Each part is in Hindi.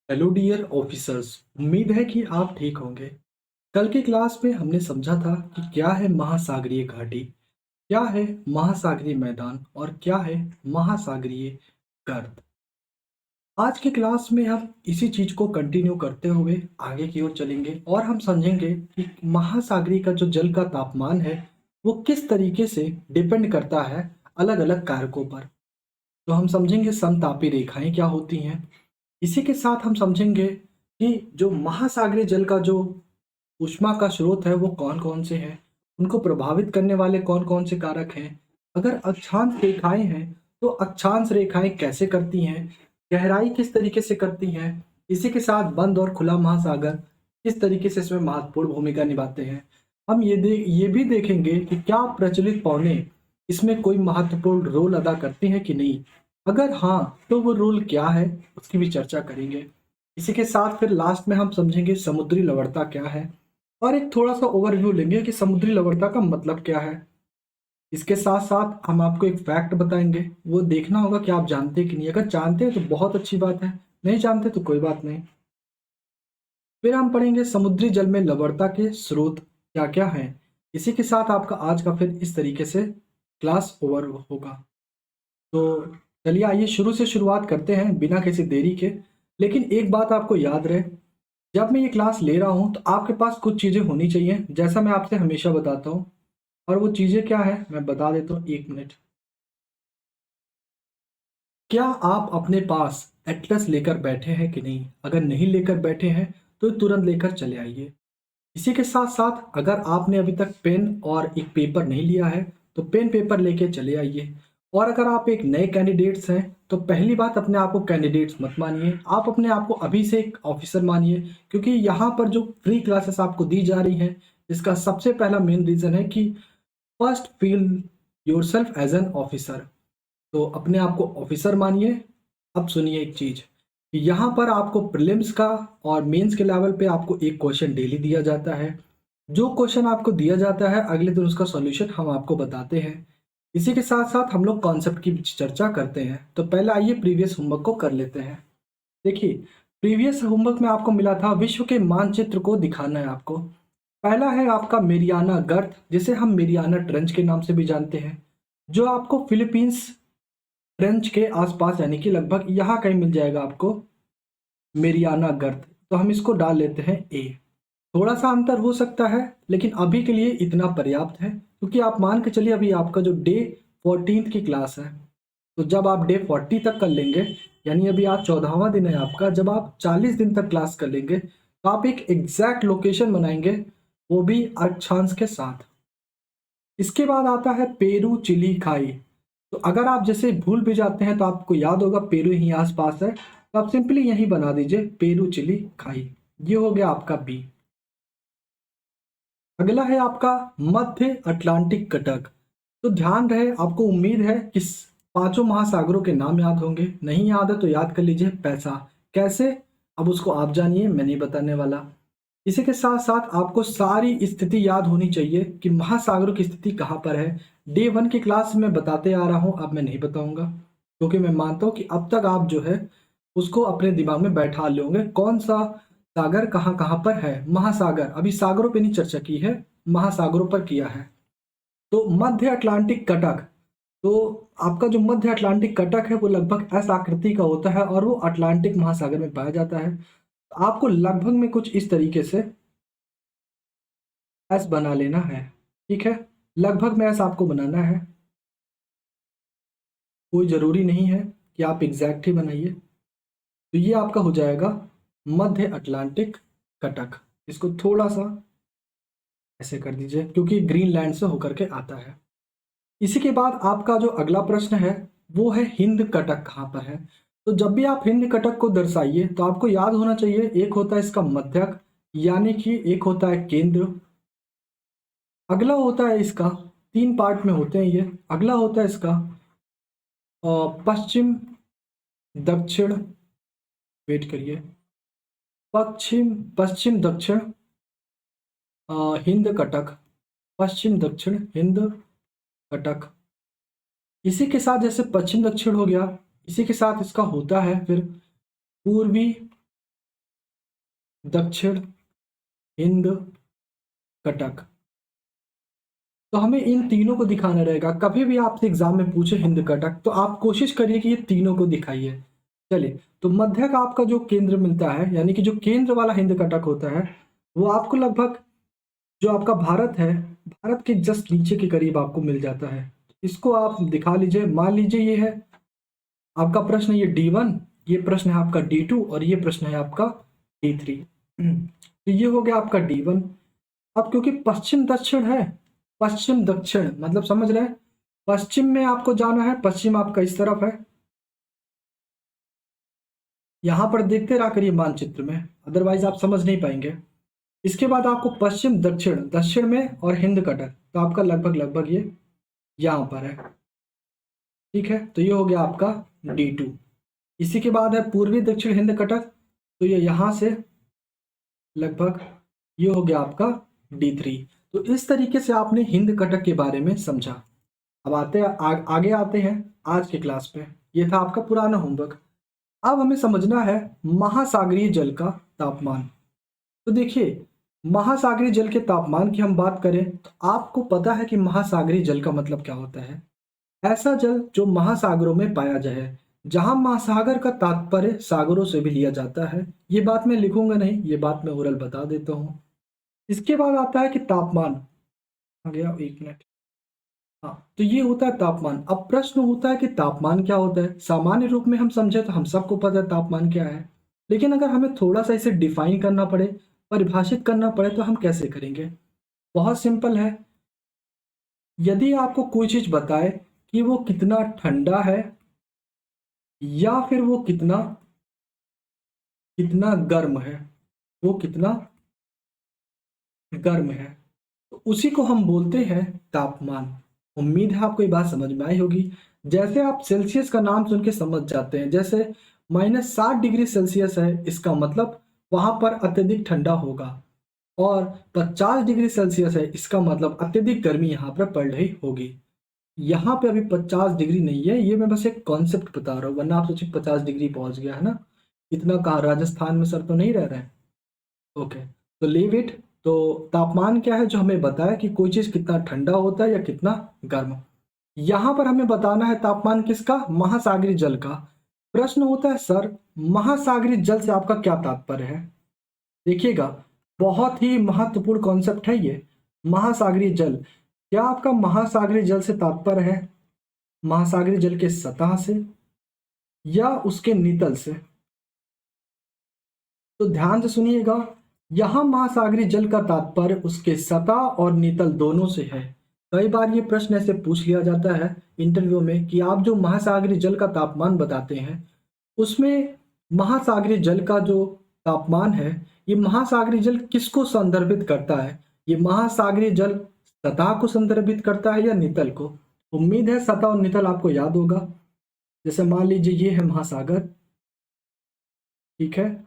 Hello dear officers. उम्मीद है कि आप ठीक होंगे। कल की क्लास में हमने समझा था कि क्या है महासागरीय घाटी, क्या है महासागरीय मैदान और क्या है महासागरीय गर्त। आज की क्लास में हम इसी चीज को कंटिन्यू करते हुए आगे की ओर चलेंगे और हम समझेंगे कि महासागरीय का जो जल का तापमान है वो किस तरीके से डिपेंड करता है अलग अलग कारकों पर। तो हम समझेंगे समतापी रेखाएं क्या होती हैं। इसी के साथ हम समझेंगे कि जो महासागरीय जल का जो ऊष्मा का स्रोत है वो कौन कौन से हैं, उनको प्रभावित करने वाले कौन कौन से कारक हैं। अगर अक्षांश रेखाएं हैं तो अक्षांश रेखाएं कैसे करती हैं, गहराई किस तरीके से करती हैं। इसी के साथ बंद और खुला महासागर किस तरीके से इसमें महत्वपूर्ण भूमिका निभाते हैं। हम ये भी देखेंगे कि क्या प्रचलित पौने इसमें कोई महत्वपूर्ण रोल अदा करती हैं कि नहीं। अगर हाँ तो वो रोल क्या है उसकी भी चर्चा करेंगे। इसी के साथ फिर लास्ट में हम समझेंगे समुद्री लवणता क्या है और एक थोड़ा सा ओवरव्यू लेंगे कि समुद्री लवणता का मतलब क्या है। इसके साथ साथ हम आपको एक फैक्ट बताएंगे, वो देखना होगा कि आप जानते हैं कि नहीं। अगर जानते हैं तो बहुत अच्छी बात है, नहीं जानते तो कोई बात नहीं। फिर हम पढ़ेंगे समुद्री जल में लवणता के स्रोत क्या क्या हैं। इसी के साथ आपका आज का फिर इस तरीके से क्लास ओवर होगा। तो चलिए आइए शुरू से शुरुआत करते हैं बिना किसी देरी के। लेकिन एक बात आपको याद रहे, जब मैं ये क्लास ले रहा हूँ तो आपके पास कुछ चीज़ें होनी चाहिए, जैसा मैं आपसे हमेशा बताता हूँ। और वो चीज़ें क्या है मैं बता देता हूँ, एक मिनट। क्या आप अपने पास एटलस लेकर बैठे हैं कि नहीं? अगर नहीं लेकर बैठे हैं तो तुरंत लेकर चले आइए। इसी के साथ साथ अगर आपने अभी तक पेन और एक पेपर नहीं लिया है तो पेन पेपर लेके चले आइए। और अगर आप एक नए कैंडिडेट्स हैं तो पहली बात, अपने आप को कैंडिडेट्स मत मानिए, आप अपने आप को अभी से एक ऑफिसर मानिए। क्योंकि यहाँ पर जो फ्री क्लासेस आपको दी जा रही हैं, इसका सबसे पहला मेन रीज़न है कि first feel yourself as an officer. तो अपने आप को ऑफिसर मानिए। अब सुनिए एक चीज़, यहाँ पर आपको प्रीलिम्स का और मेंस के लेवल पे आपको एक क्वेश्चन डेली दिया जाता है। जो क्वेश्चन आपको दिया जाता है अगले दिन उसका सॉल्यूशन हम आपको बताते हैं। इसी के साथ साथ हम लोग कॉन्सेप्ट की चर्चा करते हैं। तो पहले आइए प्रीवियस होमवर्क को कर लेते हैं। देखिए, प्रीवियस होमवर्क में आपको मिला था विश्व के मानचित्र को दिखाना है आपको। पहला है आपका मेरियाना गर्त, जिसे हम मेरियाना ट्रेंच के नाम से भी जानते हैं, जो आपको फिलीपींस ट्रेंच के आसपास यानी कि लगभग यहाँ कहीं मिल जाएगा आपको मेरियाना गर्त। तो हम इसको डाल लेते हैं ए। थोड़ा सा अंतर हो सकता है लेकिन अभी के लिए इतना पर्याप्त है, क्योंकि आप मान के चलिए अभी आपका जो डे 14 की क्लास है। तो जब आप डे 40 तक कर लेंगे, यानी अभी आज 14वां दिन है आपका, जब आप 40 दिन तक क्लास कर लेंगे तो आप एक एग्जैक्ट लोकेशन बनाएंगे, वो भी अक्षांश के साथ। इसके बाद आता है पेरू चिली खाई। तो अगर आप जैसे भूल भी जाते हैं तो आपको याद होगा पेरू यहीं आसपास है, तो आप सिंपली यहीं बना दीजिए पेरू चिली खाई। ये हो गया आपका बी। अगला है आपका मध्य अटलांटिक कटक। तो ध्यान रहे, आपको उम्मीद है कि पांचों महासागरों के नाम याद होंगे, नहीं याद है तो याद कर लीजिए। पैसा कैसे, अब उसको आप जानिए, मैं नहीं बताने वाला। इसी के साथ साथ आपको सारी स्थिति याद होनी चाहिए कि महासागरों की स्थिति कहाँ पर है। डे 1 की क्लास में बताते आ रहा हूँ, अब मैं नहीं बताऊंगा, क्योंकि मैं मानता हूँ कि अब तक आप जो है उसको अपने दिमाग में बैठा लोगे कौन सा सागर कहाँ कहाँ पर है। महासागर अभी सागरों पे नहीं चर्चा की है, महासागरों पर किया है। तो मध्य अटलांटिक कटक, तो आपका जो मध्य अटलांटिक कटक है वो लगभग ऐसा आकृति का होता है और वो अटलांटिक महासागर में पाया जाता है। आपको लगभग में कुछ इस तरीके से एस बना लेना है, ठीक है। लगभग में एस आपको बनाना है, कोई ज़रूरी नहीं है कि आप एग्जैक्ट ही बनाइए। तो ये आपका हो जाएगा मध्य अटलांटिक कटक। इसको थोड़ा सा ऐसे कर दीजिए क्योंकि ग्रीनलैंड से होकर के आता है। इसी के बाद आपका जो अगला प्रश्न है वो है हिंद कटक कहाँ पर है। तो जब भी आप हिंद कटक को दर्शाइए तो आपको याद होना चाहिए, एक होता है इसका मध्यक, यानी कि एक होता है केंद्र। अगला होता है इसका, तीन पार्ट में होते हैं ये। अगला होता है इसका पश्चिम दक्षिण, वेट करिए, पश्चिम पश्चिम दक्षिण हिंद कटक, पश्चिम दक्षिण हिंद कटक। इसी के साथ जैसे पश्चिम दक्षिण हो गया, इसी के साथ इसका होता है फिर पूर्वी दक्षिण, हिंद, कटक। तो हमें इन तीनों को दिखाना रहेगा। कभी भी आपसे एग्जाम में पूछे हिंद कटक तो आप कोशिश करिए कि ये तीनों को दिखाइए। चलिए, तो मध्य का आपका जो केंद्र मिलता है, यानी कि जो केंद्र वाला हिंद कटक होता है, वो आपको लगभग जो आपका भारत है, भारत के जस्ट नीचे के करीब आपको मिल जाता है। इसको आप दिखा लीजिए। मान लीजिए ये है आपका प्रश्न, ये D1, ये प्रश्न है आपका D2 और ये प्रश्न है आपका D3। तो ये हो गया आपका D1। अब क्योंकि पश्चिम दक्षिण है, पश्चिम दक्षिण मतलब समझ रहे हैं, पश्चिम में आपको जाना है, पश्चिम आपका इस तरफ है। यहां पर देखते रहा करिए मानचित्र में, अदरवाइज आप समझ नहीं पाएंगे। इसके बाद आपको पश्चिम दक्षिण, दक्षिण में और हिंद कटक, तो आपका लगभग लगभग ये यहाँ पर है। ठीक है, तो ये हो गया आपका D2। इसी के बाद है पूर्वी दक्षिण हिंद कटक, तो ये यहाँ से लगभग ये हो गया आपका D3। तो इस तरीके से आपने हिंद कटक के बारे में समझा। अब आगे आते हैं आज के क्लास पे। ये था आपका पुराना होमवर्क। अब हमें समझना है महासागरीय जल का तापमान। तो देखिए, महासागरीय जल के तापमान की हम बात करें तो आपको पता है कि महासागरीय जल का मतलब क्या होता है। ऐसा जल जो महासागरों में पाया जाए। जहां महासागर का तात्पर्य सागरों से भी लिया जाता है। ये बात मैं लिखूंगा नहीं, ये बात मैं ओरल बता देता हूँ। इसके बाद आता है कि तापमान। आ गया, एक मिनट। हाँ, तो ये होता है तापमान। अब प्रश्न होता है कि तापमान क्या होता है। सामान्य रूप में हम समझे तो हम सबको पता है तापमान क्या है, लेकिन अगर हमें थोड़ा सा इसे डिफाइन करना पड़े, परिभाषित करना पड़े, तो हम कैसे करेंगे। बहुत सिंपल है। यदि आपको कोई चीज बताए कि वो कितना ठंडा है या फिर वो कितना कितना गर्म है, वो कितना गर्म है, तो उसी को हम बोलते हैं तापमान। उम्मीद है आपको ये बात समझ में आई होगी। जैसे आप सेल्सियस का नाम सुन के समझ जाते हैं, जैसे -60 डिग्री सेल्सियस है, इसका मतलब वहां पर अत्यधिक ठंडा होगा। और 50 डिग्री सेल्सियस है, इसका मतलब अत्यधिक गर्मी यहाँ पर पड़ रही होगी। यहाँ पे अभी 50 डिग्री नहीं है, ये मैं बस एक कॉन्सेप्ट बता रहा हूँ, वरना आप सोचिए 50 डिग्री पहुंच गया है ना। इतना कहाँ राजस्थान में सर तो नहीं रह रहे हैं। ओके, तो लीव इट। तो तापमान क्या है जो हमें बताया कि कोई चीज कितना ठंडा होता है या कितना गर्म। यहां पर हमें बताना है तापमान किसका, महासागरीय जल का। प्रश्न होता है सर महासागरीय जल से आपका क्या तात्पर्य है। देखिएगा, बहुत ही महत्वपूर्ण कॉन्सेप्ट है ये, महासागरीय जल। क्या आपका महासागरीय जल से तात्पर्य है महासागरीय जल के सतह से या उसके नितल से। तो ध्यान से सुनिएगा, यहां महासागरीय जल का तात्पर्य उसके सतह और नितल दोनों से है। कई बार ये प्रश्न ऐसे पूछ लिया जाता है इंटरव्यू में कि आप जो महासागरीय जल का तापमान बताते हैं, उसमें महासागरीय जल का जो तापमान है, ये महासागरीय जल किसको संदर्भित करता है। ये महासागरीय जल सतह को संदर्भित करता है या नितल को। उम्मीद है सतह और नितल आपको याद होगा। जैसे मान लीजिए ये है महासागर, ठीक है,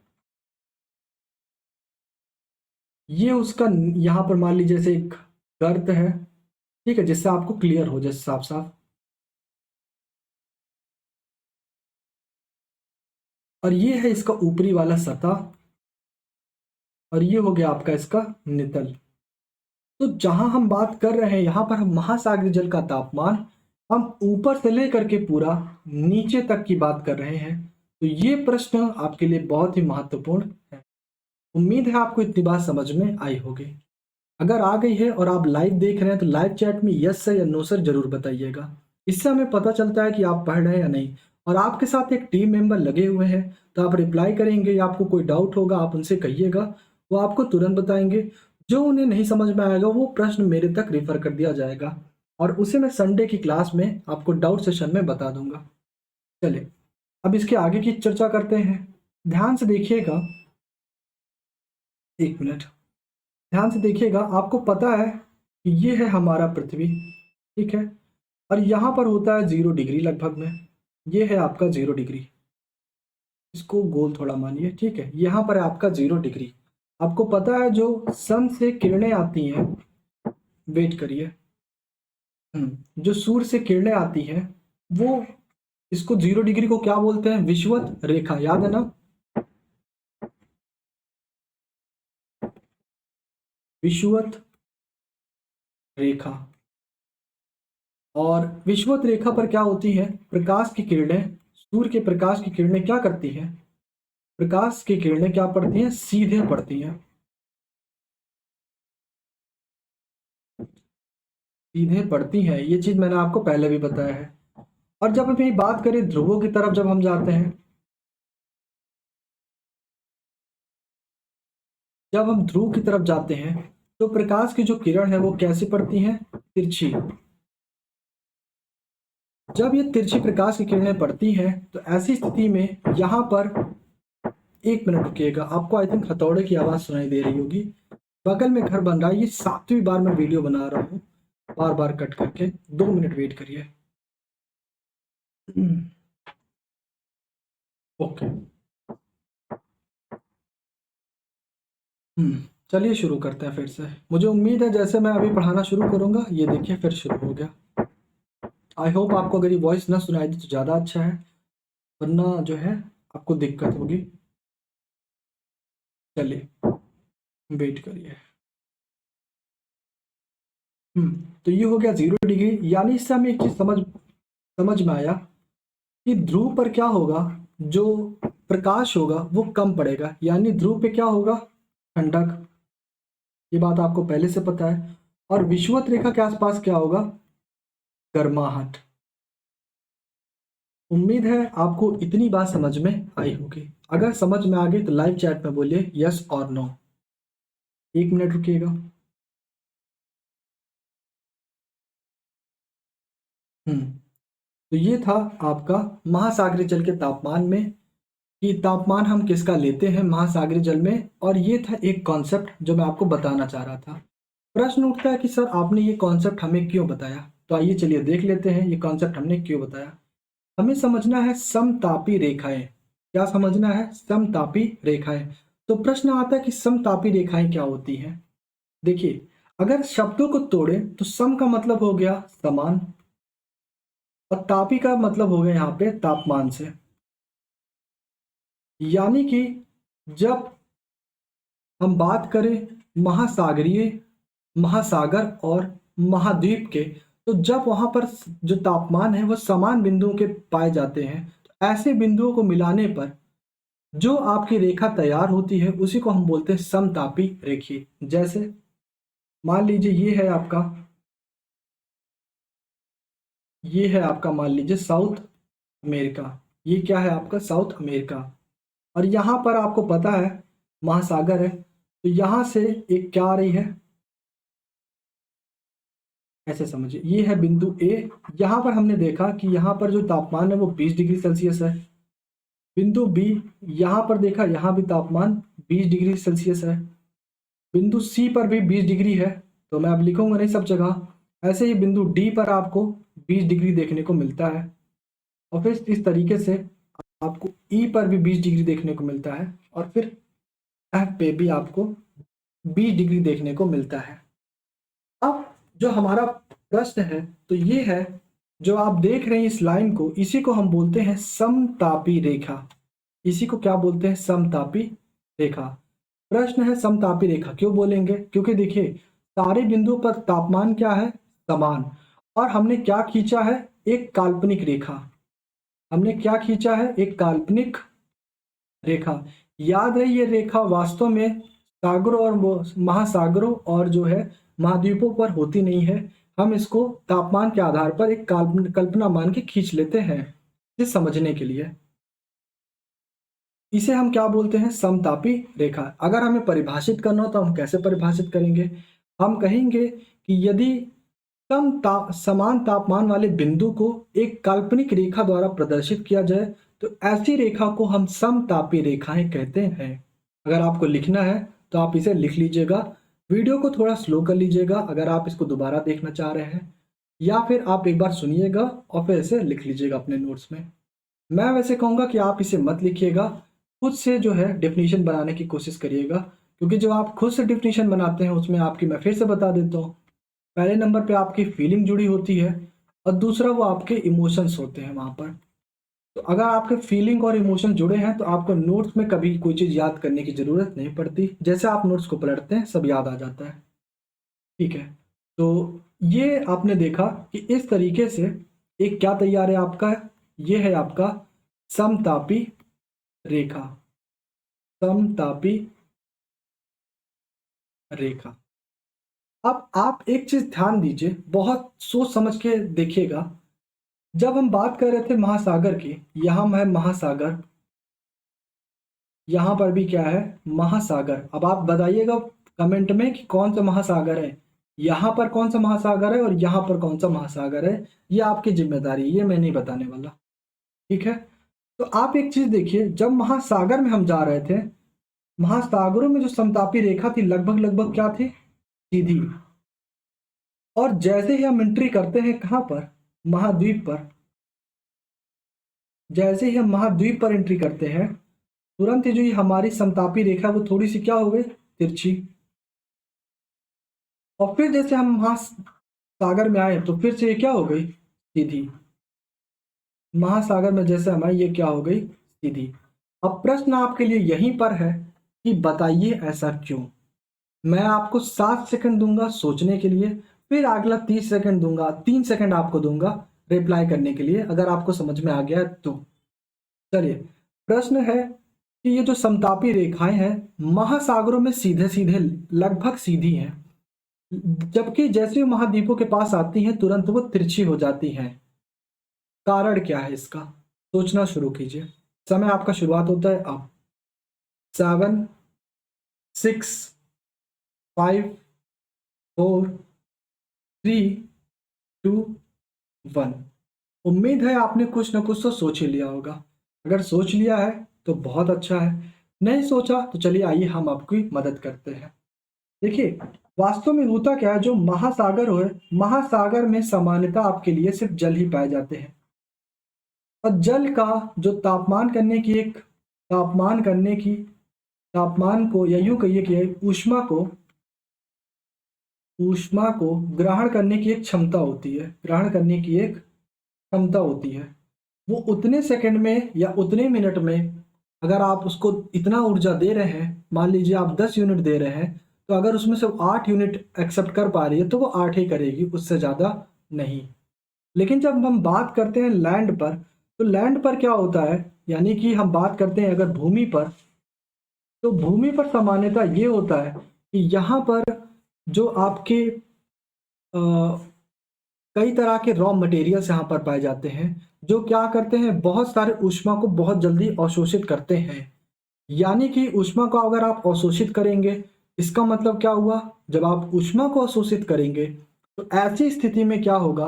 ये उसका यहाँ पर मान लीजिए जैसे एक गर्त है, ठीक है, जिससे आपको क्लियर हो जाए साफ साफ। और ये है इसका ऊपरी वाला सतह, और ये हो गया आपका इसका नितल। तो जहां हम बात कर रहे हैं यहाँ पर हम महासागरीय जल का तापमान, हम ऊपर से लेकर के पूरा नीचे तक की बात कर रहे हैं। तो ये प्रश्न आपके लिए बहुत ही महत्वपूर्ण है। उम्मीद है आपको इतनी बात समझ में आई होगी। अगर आ गई है और आप लाइव देख रहे हैं तो लाइव चैट में यस सर या नो सर जरूर बताइएगा। इससे हमें पता चलता है कि आप पढ़ रहे हैं या नहीं। और आपके साथ एक टीम मेंबर लगे हुए हैं, तो आप रिप्लाई करेंगे या आपको कोई डाउट होगा आप उनसे कहिएगा, वो आपको तुरंत बताएंगे। जो उन्हें नहीं समझ में आएगा वो प्रश्न मेरे तक रिफर कर दिया जाएगा, और उसे मैं संडे की क्लास में आपको डाउट सेशन में बता दूंगा। चलिए, अब इसके आगे की चर्चा करते हैं। ध्यान से देखिएगा, एक मिनट, ध्यान से देखिएगा। आपको पता है कि ये है हमारा पृथ्वी, ठीक है, और यहाँ पर होता है 0 डिग्री लगभग में। ये है आपका 0 डिग्री, इसको गोल थोड़ा मानिए, ठीक है। यहाँ पर है आपका 0 डिग्री। आपको पता है जो सन से किरणें आती हैं, वेट करिए, जो सूर्य से किरणें आती हैं, वो इसको 0 डिग्री को क्या बोलते हैं, विषुवत रेखा, याद है ना। विषुवत रेखा। और विषुवत रेखा पर क्या होती है, प्रकाश की किरणें, सूर्य के प्रकाश की किरणें क्या करती हैं, प्रकाश की किरणें क्या पड़ती हैं, सीधे पड़ती हैं, सीधे पड़ती हैं। ये चीज मैंने आपको पहले भी बताया है। और जब हम बात करें ध्रुवों की तरफ जब हम जाते हैं, जब हम ध्रुव की तरफ जाते हैं तो प्रकाश की जो किरण है वो कैसी पड़ती है, तिरछी। जब ये तिरछी प्रकाश की किरणें पड़ती हैं तो ऐसी स्थिति में यहाँ पर, एक मिनट रुकिएगा, आपको आई थिंक हथौड़े की आवाज सुनाई दे रही होगी। बगल में घर बन रहा है, ये 7वीं बार मैं वीडियो बना रहा हूँ, बार बार कट करके। 2 मिनट वेट करिए। ओके। चलिए शुरू करते हैं फिर से। मुझे उम्मीद है जैसे मैं अभी पढ़ाना शुरू करूंगा, ये देखिए फिर शुरू हो गया। आई होप आपको अगर ये वॉइस ना सुनाई दी तो ज़्यादा अच्छा है, वरना जो है आपको दिक्कत होगी। चलिए वेट करिए। तो ये हो गया 0 डिग्री, यानी इससे हमें एक चीज समझ में आया कि ध्रुव पर क्या होगा, जो प्रकाश होगा वो कम पड़ेगा, यानी ध्रुव पे क्या होगा, ठंडक। ये बात आपको पहले से पता है। और विषुवत रेखा के आसपास क्या होगा, गर्माहट। उम्मीद है आपको इतनी बात समझ में आई होगी। अगर समझ में आ गई तो लाइव चैट में बोलिए यस और नो। 1 मिनट रुकिएगा। तो ये था आपका महासागरीय जल के तापमान में, कि तापमान हम किसका लेते हैं महासागरीय जल में। और ये था एक कॉन्सेप्ट जो मैं आपको बताना चाह रहा था। प्रश्न उठता है कि सर आपने ये कॉन्सेप्ट हमें क्यों बताया, तो आइए चलिए देख लेते हैं ये कॉन्सेप्ट हमने क्यों बताया। हमें समझना है समतापी रेखाएं। क्या समझना है, समतापी रेखाएं। तो प्रश्न आता है कि समतापी रेखाएं क्या होती हैं। देखिए, अगर शब्दों को तोड़े तो सम का मतलब हो गया समान, और तापी का मतलब हो गया यहाँ पे तापमान से। यानी कि जब हम बात करें महासागरीय, महासागर और महाद्वीप के, तो जब वहां पर जो तापमान है वो समान बिंदुओं के पाए जाते हैं, तो ऐसे बिंदुओं को मिलाने पर जो आपकी रेखा तैयार होती है उसी को हम बोलते हैं समतापी रेखी। जैसे मान लीजिए ये है आपका मान लीजिए साउथ अमेरिका। ये क्या है आपका साउथ अमेरिका। और यहाँ पर आपको पता है महासागर है, तो यहाँ से एक क्या आ रही है, ऐसे समझिए ये है बिंदु ए। यहाँ पर हमने देखा कि यहाँ पर जो तापमान है वो 20 डिग्री सेल्सियस है। बिंदु बी, यहाँ पर देखा यहाँ भी तापमान 20 डिग्री सेल्सियस है। बिंदु सी पर भी 20 डिग्री है, तो मैं अब लिखूंगा नहीं सब जगह। ऐसे ही बिंदु डी पर आपको 20 डिग्री देखने को मिलता है। और फिर इस तरीके से आपको ई पर भी 20 डिग्री देखने को मिलता है, और फिर एफ पे भी आपको 20 डिग्री देखने को मिलता है। अब जो हमारा प्रश्न है तो ये है, जो आप देख रहे हैं इस लाइन को, इसी को हम बोलते हैं समतापी रेखा। इसी को क्या बोलते हैं, समतापी रेखा। प्रश्न है समतापी रेखा क्यों बोलेंगे, क्योंकि देखिए सारे बिंदुओं पर तापमान क्या है, समान। और हमने क्या खींचा है, एक काल्पनिक रेखा। हमने क्या खींचा है, एक काल्पनिक रेखा। याद रहे ये रेखा वास्तव में सागरों और महासागरों और जो है महाद्वीपों पर होती नहीं है। हम इसको तापमान के आधार पर एक कल्पना मान के खींच लेते हैं इसे समझने के लिए। इसे हम क्या बोलते हैं, समतापी रेखा। अगर हमें परिभाषित करना हो तो हम कैसे परिभाषित करेंगे, हम कहेंगे कि यदि समान तापमान वाले बिंदु को एक काल्पनिक रेखा द्वारा प्रदर्शित किया जाए तो ऐसी रेखा को हम समतापी रेखाएं कहते हैं। अगर आपको लिखना है तो आप इसे लिख लीजिएगा। वीडियो को थोड़ा स्लो कर लीजिएगा अगर आप इसको दोबारा देखना चाह रहे हैं, या फिर आप एक बार सुनिएगा और फिर इसे लिख लीजिएगा अपने नोट्स में। मैं वैसे कहूँगा कि आप इसे मत लिखिएगा, खुद से जो है डेफिनेशन बनाने की कोशिश करिएगा, क्योंकि जो आप खुद से डेफिनेशन बनाते हैं उसमें आपकी, मैं फिर से बता देता हूँ, पहले नंबर पे आपकी फीलिंग जुड़ी होती है, और दूसरा वो आपके इमोशंस होते हैं वहाँ पर। तो अगर आपके फीलिंग और इमोशन जुड़े हैं तो आपको नोट्स में कभी कोई चीज़ याद करने की ज़रूरत नहीं पड़ती। जैसे आप नोट्स को पलटते हैं सब याद आ जाता है। ठीक है। तो ये आपने देखा कि इस तरीके से एक क्या तैयार है आपका, ये है आपका समतापी रेखा, समतापी रेखा। अब आप एक चीज ध्यान दीजिए, बहुत सोच समझ के देखिएगा। जब हम बात कर रहे थे महासागर की, यहाँ है महासागर, यहाँ पर भी क्या है, महासागर। अब आप बताइएगा कमेंट में कि कौन सा महासागर है, यहाँ पर कौन सा महासागर है और यहाँ पर कौन सा महासागर है। ये आपकी जिम्मेदारी है, ये मैं नहीं बताने वाला। ठीक है। तो आप एक चीज देखिए, जब महासागर में हम जा रहे थे, महासागरों में जो समतापी रेखा थी लगभग लगभग क्या थी, सीधी। और जैसे ही हम एंट्री करते हैं कहाँ पर, महाद्वीप पर, जैसे ही हम महाद्वीप पर एंट्री करते हैं, तुरंत ही जो ये हमारी समतापी रेखा वो थोड़ी सी क्या हो गई, तिरछी। और फिर जैसे हम महासागर में आए तो फिर से ये क्या हो गई, सीधी। महासागर में जैसे हम आए ये क्या हो गई, सीधी। अब प्रश्न आपके लिए यहीं पर है कि बताइए ऐसा क्यों। मैं आपको 7 सेकंड दूंगा सोचने के लिए, फिर अगला 30 सेकंड दूंगा, 3 सेकंड आपको दूंगा रिप्लाई करने के लिए, अगर आपको समझ में आ गया तो। चलिए, प्रश्न है कि ये जो समतापी रेखाएं हैं महासागरों में सीधे सीधे लगभग सीधी हैं, जबकि जैसे वो महाद्वीपों के पास आती हैं तुरंत वो तिरछी हो जाती हैं। कारण क्या है इसका, सोचना शुरू कीजिए। समय आपका शुरुआत होता है अब। 7, 6, 5, 4, 3, 2, 1। उम्मीद है आपने कुछ ना कुछ तो सोच ही लिया होगा। अगर सोच लिया है तो बहुत अच्छा है, नहीं सोचा तो चलिए आइए हम आपकी मदद करते हैं। देखिए, वास्तव में होता क्या है, जो महासागर है, महासागर में सामान्यतः आपके लिए सिर्फ जल ही पाए जाते हैं। और जल का जो तापमान को, या यूं कहिए कि ऊष्मा को ग्रहण करने की एक क्षमता होती है, ग्रहण करने की एक क्षमता होती है। वो उतने सेकंड में या उतने मिनट में, अगर आप उसको इतना ऊर्जा दे रहे हैं, मान लीजिए आप 10 यूनिट दे रहे हैं, तो अगर उसमें से 8 यूनिट एक्सेप्ट कर पा रही है तो वो 8 ही करेगी, उससे ज़्यादा नहीं। लेकिन जब हम बात करते हैं लैंड पर, तो लैंड पर क्या होता है, यानी कि हम बात करते हैं अगर भूमि पर, तो भूमि पर सामान्यतः ये होता है कि यहाँ पर जो आपके कई तरह के रॉ मटेरियल्स यहाँ पर पाए जाते हैं, जो क्या करते हैं, बहुत सारे ऊष्मा को बहुत जल्दी अवशोषित करते हैं। यानी कि ऊष्मा को अगर आप अवशोषित करेंगे, इसका मतलब क्या हुआ, जब आप ऊष्मा को अवशोषित करेंगे तो ऐसी स्थिति में क्या होगा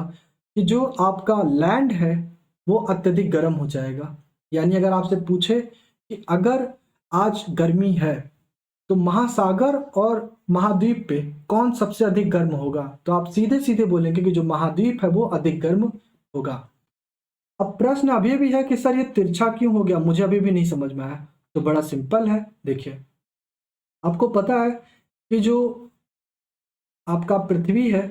कि जो आपका लैंड है वो अत्यधिक गर्म हो जाएगा। यानी अगर आपसे पूछे कि अगर आज गर्मी है तो महासागर और महाद्वीप पे कौन सबसे अधिक गर्म होगा, तो आप सीधे सीधे बोलेंगे कि जो महाद्वीप है वो अधिक गर्म होगा। अब प्रश्न अभी भी है कि सर ये तिरछा क्यों हो गया, मुझे अभी भी नहीं समझ में आया। तो बड़ा सिंपल है, देखिए, आपको पता है कि जो आपका पृथ्वी है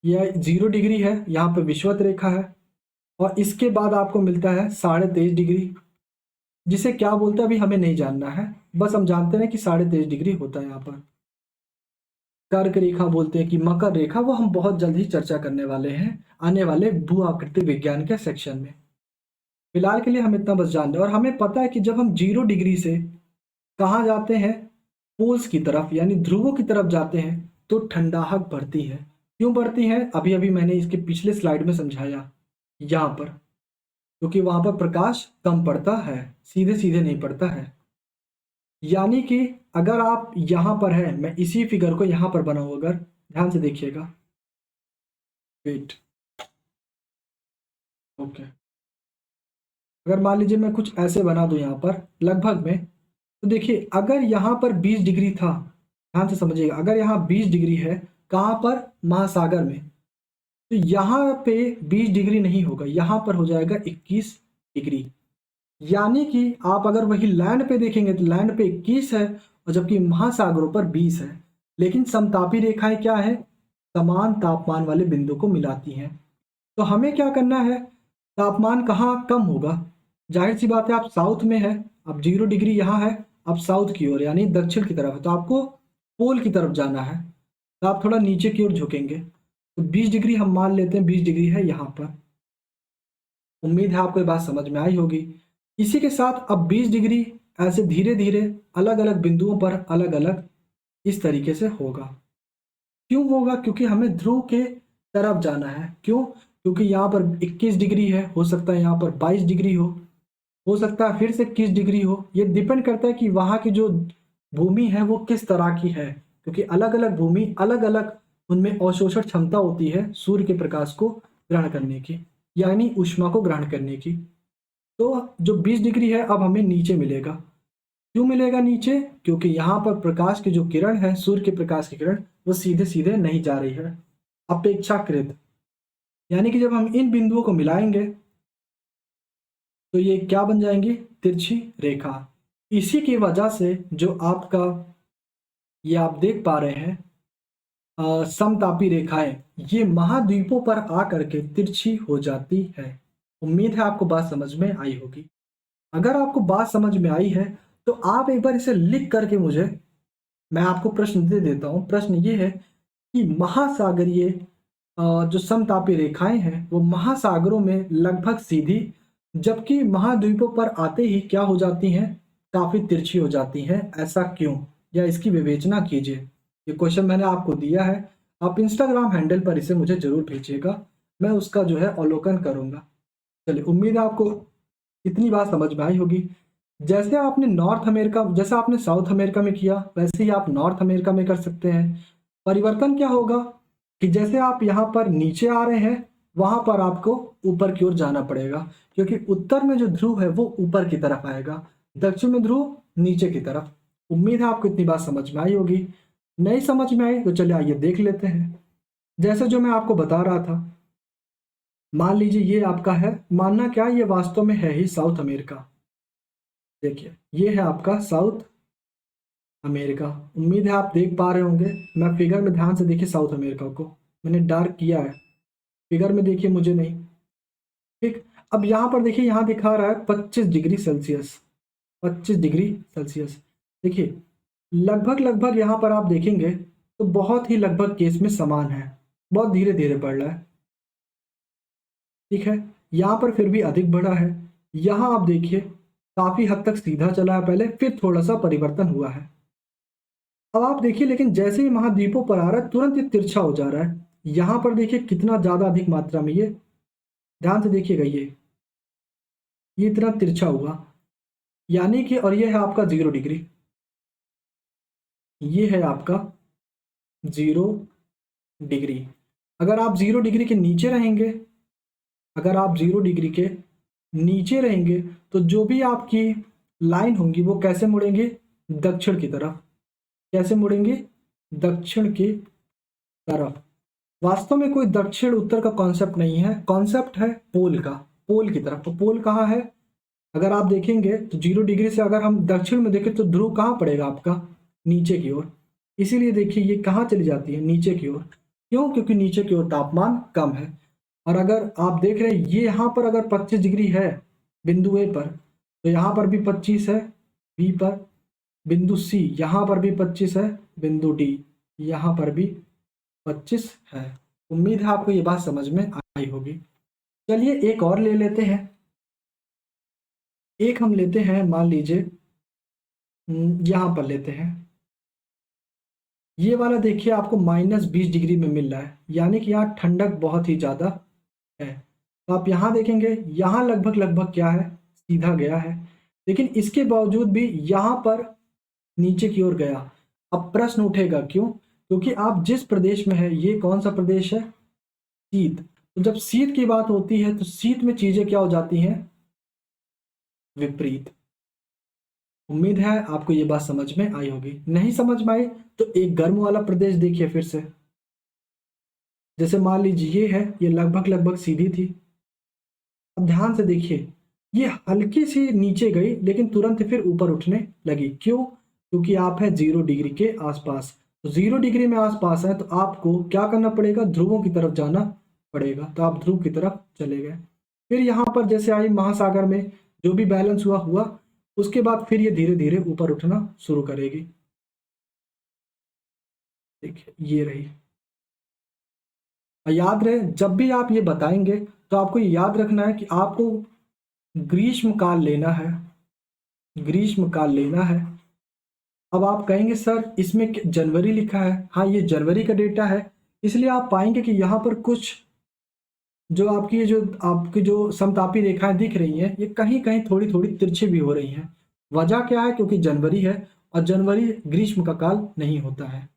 यह 0 डिग्री है, यहाँ पे विषुवत रेखा है, और इसके बाद आपको मिलता है 23.5 डिग्री, जिसे क्या बोलते हैं अभी हमें नहीं जानना है, बस हम जानते हैं कि 23.5 डिग्री होता है यहाँ पर। कर्क रेखा बोलते हैं कि मकर रेखा, वो हम बहुत जल्द ही चर्चा करने वाले हैं आने वाले भू आकृति विज्ञान के सेक्शन में। फिलहाल के लिए हम इतना बस जान रहे हैं, और हमें पता है कि जब हम 0 डिग्री से कहाँ जाते हैं, पोल्स की तरफ यानी ध्रुवों की तरफ जाते हैं, तो ठंडाहट बढ़ती है। क्यों बढ़ती है, अभी अभी मैंने इसके पिछले स्लाइड में समझाया, यहाँ पर, क्योंकि वहां पर प्रकाश कम पड़ता है, सीधे सीधे नहीं पड़ता है। यानी कि अगर आप यहाँ पर हैं, मैं इसी फिगर को यहाँ पर बनाऊँ, अगर ध्यान से देखिएगा, वेट, ओके, अगर मान लीजिए मैं कुछ ऐसे बना दूं यहाँ पर लगभग में, तो देखिए अगर यहाँ पर 20 डिग्री था, ध्यान से समझिएगा, अगर यहाँ 20 डिग्री है, कहाँ पर, महासागर में, तो यहाँ पे 20 डिग्री नहीं होगा, यहाँ पर हो जाएगा 21 डिग्री। यानी कि आप अगर वही लैंड पे देखेंगे तो लैंड पे 21 है, और जबकि महासागरों पर 20 है। लेकिन समतापी रेखाएं क्या है, समान तापमान वाले बिंदु को मिलाती हैं। तो हमें क्या करना है, तापमान कहाँ कम होगा, जाहिर सी बात है, आप साउथ में है, अब 0 डिग्री यहाँ है, अब साउथ की ओर यानी दक्षिण की तरफ है, तो आपको पोल की तरफ जाना है। तो आप थोड़ा नीचे की ओर झुकेंगे। तो 20 डिग्री हम मान लेते हैं, 20 डिग्री है यहाँ पर। उम्मीद है आपको ये बात समझ में आई होगी। इसी के साथ अब 20 डिग्री ऐसे धीरे धीरे अलग अलग बिंदुओं पर अलग अलग इस तरीके से होगा। क्यों होगा? क्योंकि हमें ध्रुव के तरफ जाना है। क्यों? क्योंकि यहाँ पर 21 डिग्री है, हो सकता है यहाँ पर 22 डिग्री हो सकता है फिर से 21 डिग्री हो। ये डिपेंड करता है कि वहाँ की जो भूमि है वो किस तरह की है, क्योंकि अलग अलग भूमि अलग अलग उनमें अवशोषण क्षमता होती है सूर्य के प्रकाश को ग्रहण करने की, यानी ऊष्मा को ग्रहण करने की। तो जो 20 डिग्री है अब हमें नीचे मिलेगा। क्यों मिलेगा नीचे? क्योंकि यहाँ पर प्रकाश की जो किरण है, सूर्य के प्रकाश की किरण, वो सीधे सीधे नहीं जा रही है, अपेक्षाकृत। यानी कि जब हम इन बिंदुओं को मिलाएंगे तो ये क्या बन जाएंगी? तिरछी रेखा। इसी की वजह से जो आपका ये आप देख पा रहे हैं समतापी रेखाएं, ये महाद्वीपों पर आकर के तिरछी हो जाती है। उम्मीद है आपको बात समझ में आई होगी। अगर आपको बात समझ में आई है तो आप एक बार इसे लिख करके मुझे, मैं आपको प्रश्न दे देता हूँ। प्रश्न ये है कि महासागरीय जो समतापी रेखाएं हैं वो महासागरों में लगभग सीधी, जबकि महाद्वीपों पर आते ही क्या हो जाती हैं? काफी तिरछी हो जाती हैं। ऐसा क्यों? या इसकी विवेचना कीजिए। ये क्वेश्चन मैंने आपको दिया है, आप इंस्टाग्राम हैंडल पर इसे मुझे जरूर भेजिएगा, मैं उसका जो है अवलोकन करूंगा। चलिए, उम्मीद है आपको इतनी बात समझ में आई होगी। जैसे आपने नॉर्थ अमेरिका, जैसा आपने साउथ अमेरिका में किया वैसे ही आप नॉर्थ अमेरिका में कर सकते हैं। परिवर्तन क्या होगा कि जैसे आप यहाँ पर नीचे आ रहे हैं वहां पर आपको ऊपर की ओर जाना पड़ेगा, क्योंकि उत्तर में जो ध्रुव है वो ऊपर की तरफ आएगा, दक्षिण में ध्रुव नीचे की तरफ। उम्मीद है आपको इतनी बात समझ में आई होगी। नहीं समझ में आई तो चलिए आइए देख लेते हैं। जैसे जो मैं आपको बता रहा था, मान लीजिए ये आपका है, मानना क्या, ये वास्तव में है ही साउथ अमेरिका। देखिए ये है आपका साउथ अमेरिका। उम्मीद है आप देख पा रहे होंगे। मैं फिगर में ध्यान से देखिए, साउथ अमेरिका को मैंने डार्क किया है, फिगर में देखिए, मुझे नहीं। ठीक, अब यहाँ पर देखिए, यहाँ दिखा रहा है 25 डिग्री सेल्सियस, 25 डिग्री सेल्सियस। देखिए लगभग लगभग यहाँ पर आप देखेंगे तो बहुत ही लगभग केस में समान है, बहुत धीरे धीरे बढ़ रहा है। ठीक है, यहाँ पर फिर भी अधिक बढ़ा है। यहाँ आप देखिए काफी हद तक सीधा चला है पहले, फिर थोड़ा सा परिवर्तन हुआ है। अब आप देखिए, लेकिन जैसे ही महाद्वीपों पर आ रहा है तुरंत ये तिरछा हो जा रहा है। यहाँ पर देखिए कितना ज्यादा अधिक मात्रा में, ये ध्यान से देखिएगा, ये इतना तिरछा हुआ, यानी कि, और ये है आपका 0 डिग्री, ये है आपका 0 डिग्री। अगर आप 0 डिग्री के नीचे रहेंगे, अगर आप 0 डिग्री के नीचे रहेंगे तो जो भी आपकी लाइन होंगी वो कैसे मुड़ेंगे? दक्षिण की तरफ। कैसे मुड़ेंगे? दक्षिण की तरफ। वास्तव में कोई दक्षिण उत्तर का कॉन्सेप्ट नहीं है, कॉन्सेप्ट है पोल का, पोल की तरफ। तो पोल कहाँ है? अगर आप देखेंगे तो 0 डिग्री से अगर हम दक्षिण में देखें तो ध्रुव कहाँ पड़ेगा आपका? नीचे की ओर। इसीलिए देखिए ये कहाँ चली जाती है? नीचे की ओर। क्यों? क्योंकि नीचे की ओर तापमान कम है। और अगर आप देख रहे हैं ये यहाँ पर अगर 25 डिग्री है बिंदु ए पर, तो यहाँ पर भी 25 है बी पर। बिंदु सी यहाँ पर भी 25 है, बिंदु डी यहाँ पर भी 25 है। उम्मीद है आपको ये बात समझ में आई होगी। चलिए एक और ले लेते हैं। एक हम लेते हैं, मान लीजिए यहाँ पर लेते हैं। ये वाला देखिए आपको -20 डिग्री में मिल रहा है, यानी कि यहाँ ठंडक बहुत ही ज़्यादा है। तो आप यहाँ देखेंगे, यहाँ लगभग लगभग क्या है? सीधा गया है, लेकिन इसके बावजूद भी यहाँ पर नीचे की ओर गया। अब प्रश्न उठेगा क्यों? क्योंकि आप जिस प्रदेश में है, ये कौन सा प्रदेश है? शीत। तो जब शीत की बात होती है तो शीत में चीजें क्या हो जाती हैं? विपरीत। उम्मीद है आपको ये बात समझ में आई होगी। नहीं समझ में आई तो एक गर्म वाला प्रदेश देखिए फिर से। जैसे मान लीजिए ये है, ये लगभग लगभग सीधी थी। अब ध्यान से देखिए, ये हल्की सी नीचे गई लेकिन तुरंत फिर ऊपर उठने लगी। क्यों? क्योंकि आप है 0 डिग्री के आसपास। तो 0 डिग्री में आसपास है तो आपको क्या करना पड़ेगा? ध्रुवों की तरफ जाना पड़ेगा। तो आप ध्रुव की तरफ चले गए। फिर यहाँ पर जैसे आई महासागर में जो भी बैलेंस हुआ हुआ, उसके बाद फिर ये धीरे धीरे ऊपर उठना शुरू करेगी। देखिए ये रही। और याद रहे, जब भी आप ये बताएंगे तो आपको ये याद रखना है कि आपको ग्रीष्म काल लेना है, ग्रीष्म काल लेना है। अब आप कहेंगे सर इसमें जनवरी लिखा है, हाँ ये जनवरी का डेटा है, इसलिए आप पाएंगे कि यहाँ पर कुछ जो आपकी जो समतापी रेखाएं दिख रही हैं, ये कहीं कहीं थोड़ी थोड़ी तिरछी भी हो रही हैं। वजह क्या है? क्योंकि जनवरी है और जनवरी ग्रीष्म का काल नहीं होता है।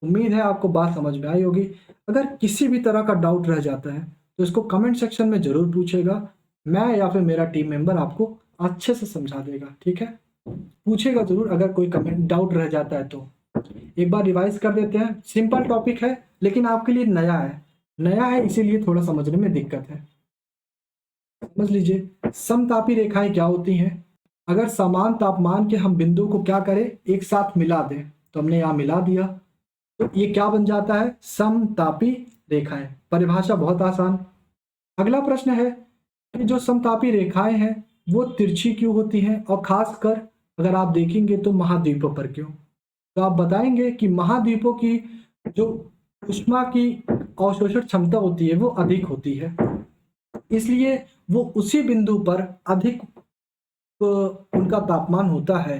उम्मीद है आपको बात समझ में आई होगी। अगर किसी भी तरह का डाउट रह जाता है तो इसको कमेंट सेक्शन में ज़रूर पूछेगा, मैं या फिर मेरा टीम मेंबर आपको अच्छे से समझा देगा। ठीक है, पूछेगा ज़रूर अगर कोई कमेंट डाउट रह जाता है तो। एक बार रिवाइज कर देते हैं। सिंपल टॉपिक है लेकिन आपके लिए नया है, नया है इसीलिए थोड़ा समझने में दिक्कत है। समझ लीजिए, समतापी रेखाएं क्या होती हैं? अगर समान तापमान के हम बिंदु को क्या करें, एक साथ मिला दें, तो हमने यहाँ मिला दिया तो ये क्या बन जाता है? समतापी रेखाएं। परिभाषा बहुत आसान। अगला प्रश्न है कि जो समतापी रेखाएं हैं वो तिरछी क्यों होती हैं, और खासकर अगर आप देखेंगे तो महाद्वीपों पर क्यों? तो आप बताएंगे कि महाद्वीपों की जो ऊष्मा की अवशोषण क्षमता होती है वो अधिक होती है, इसलिए वो उसी बिंदु पर अधिक उनका तापमान होता है।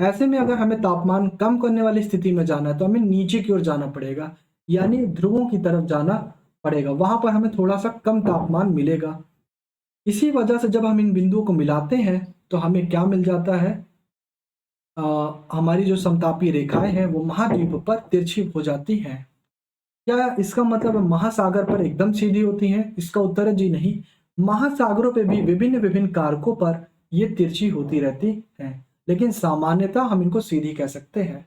ऐसे में अगर हमें तापमान कम करने वाली स्थिति में जाना है तो हमें नीचे की ओर जाना पड़ेगा, यानी ध्रुवों की तरफ जाना पड़ेगा, वहां पर हमें थोड़ा सा कम तापमान मिलेगा। इसी वजह से जब हम इन बिंदुओं को मिलाते हैं तो हमें क्या मिल जाता है? हमारी जो समतापी रेखाएं हैं वो महाद्वीप पर तिरछी हो जाती हैं। क्या इसका मतलब महासागर पर एकदम सीधी होती हैं? इसका उत्तर है जी नहीं। महासागरों पे भी विभिन्न विभिन्न कारकों पर ये तिरछी होती रहती हैं, लेकिन सामान्यतः हम इनको सीधी कह सकते हैं।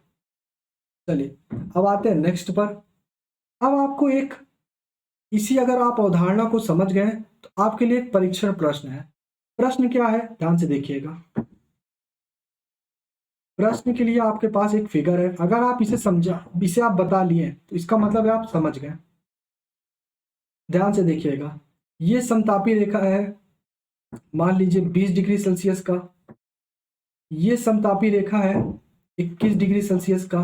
चलिए अब आते हैं नेक्स्ट पर। अब आपको एक इसी अगर आप अवधारणा को समझ गए तो आपके लिए एक परीक्षण प्रश्न है। प्रश्न क्या है, ध्यान से देखिएगा। प्रश्न के लिए आपके पास एक फिगर है, अगर आप इसे आप बता लिए तो इसका मतलब है आप समझ गए। ध्यान से देखिएगा, ये समतापी रेखा है, मान लीजिए 20 डिग्री सेल्सियस का। ये समतापी रेखा है 21 डिग्री सेल्सियस का।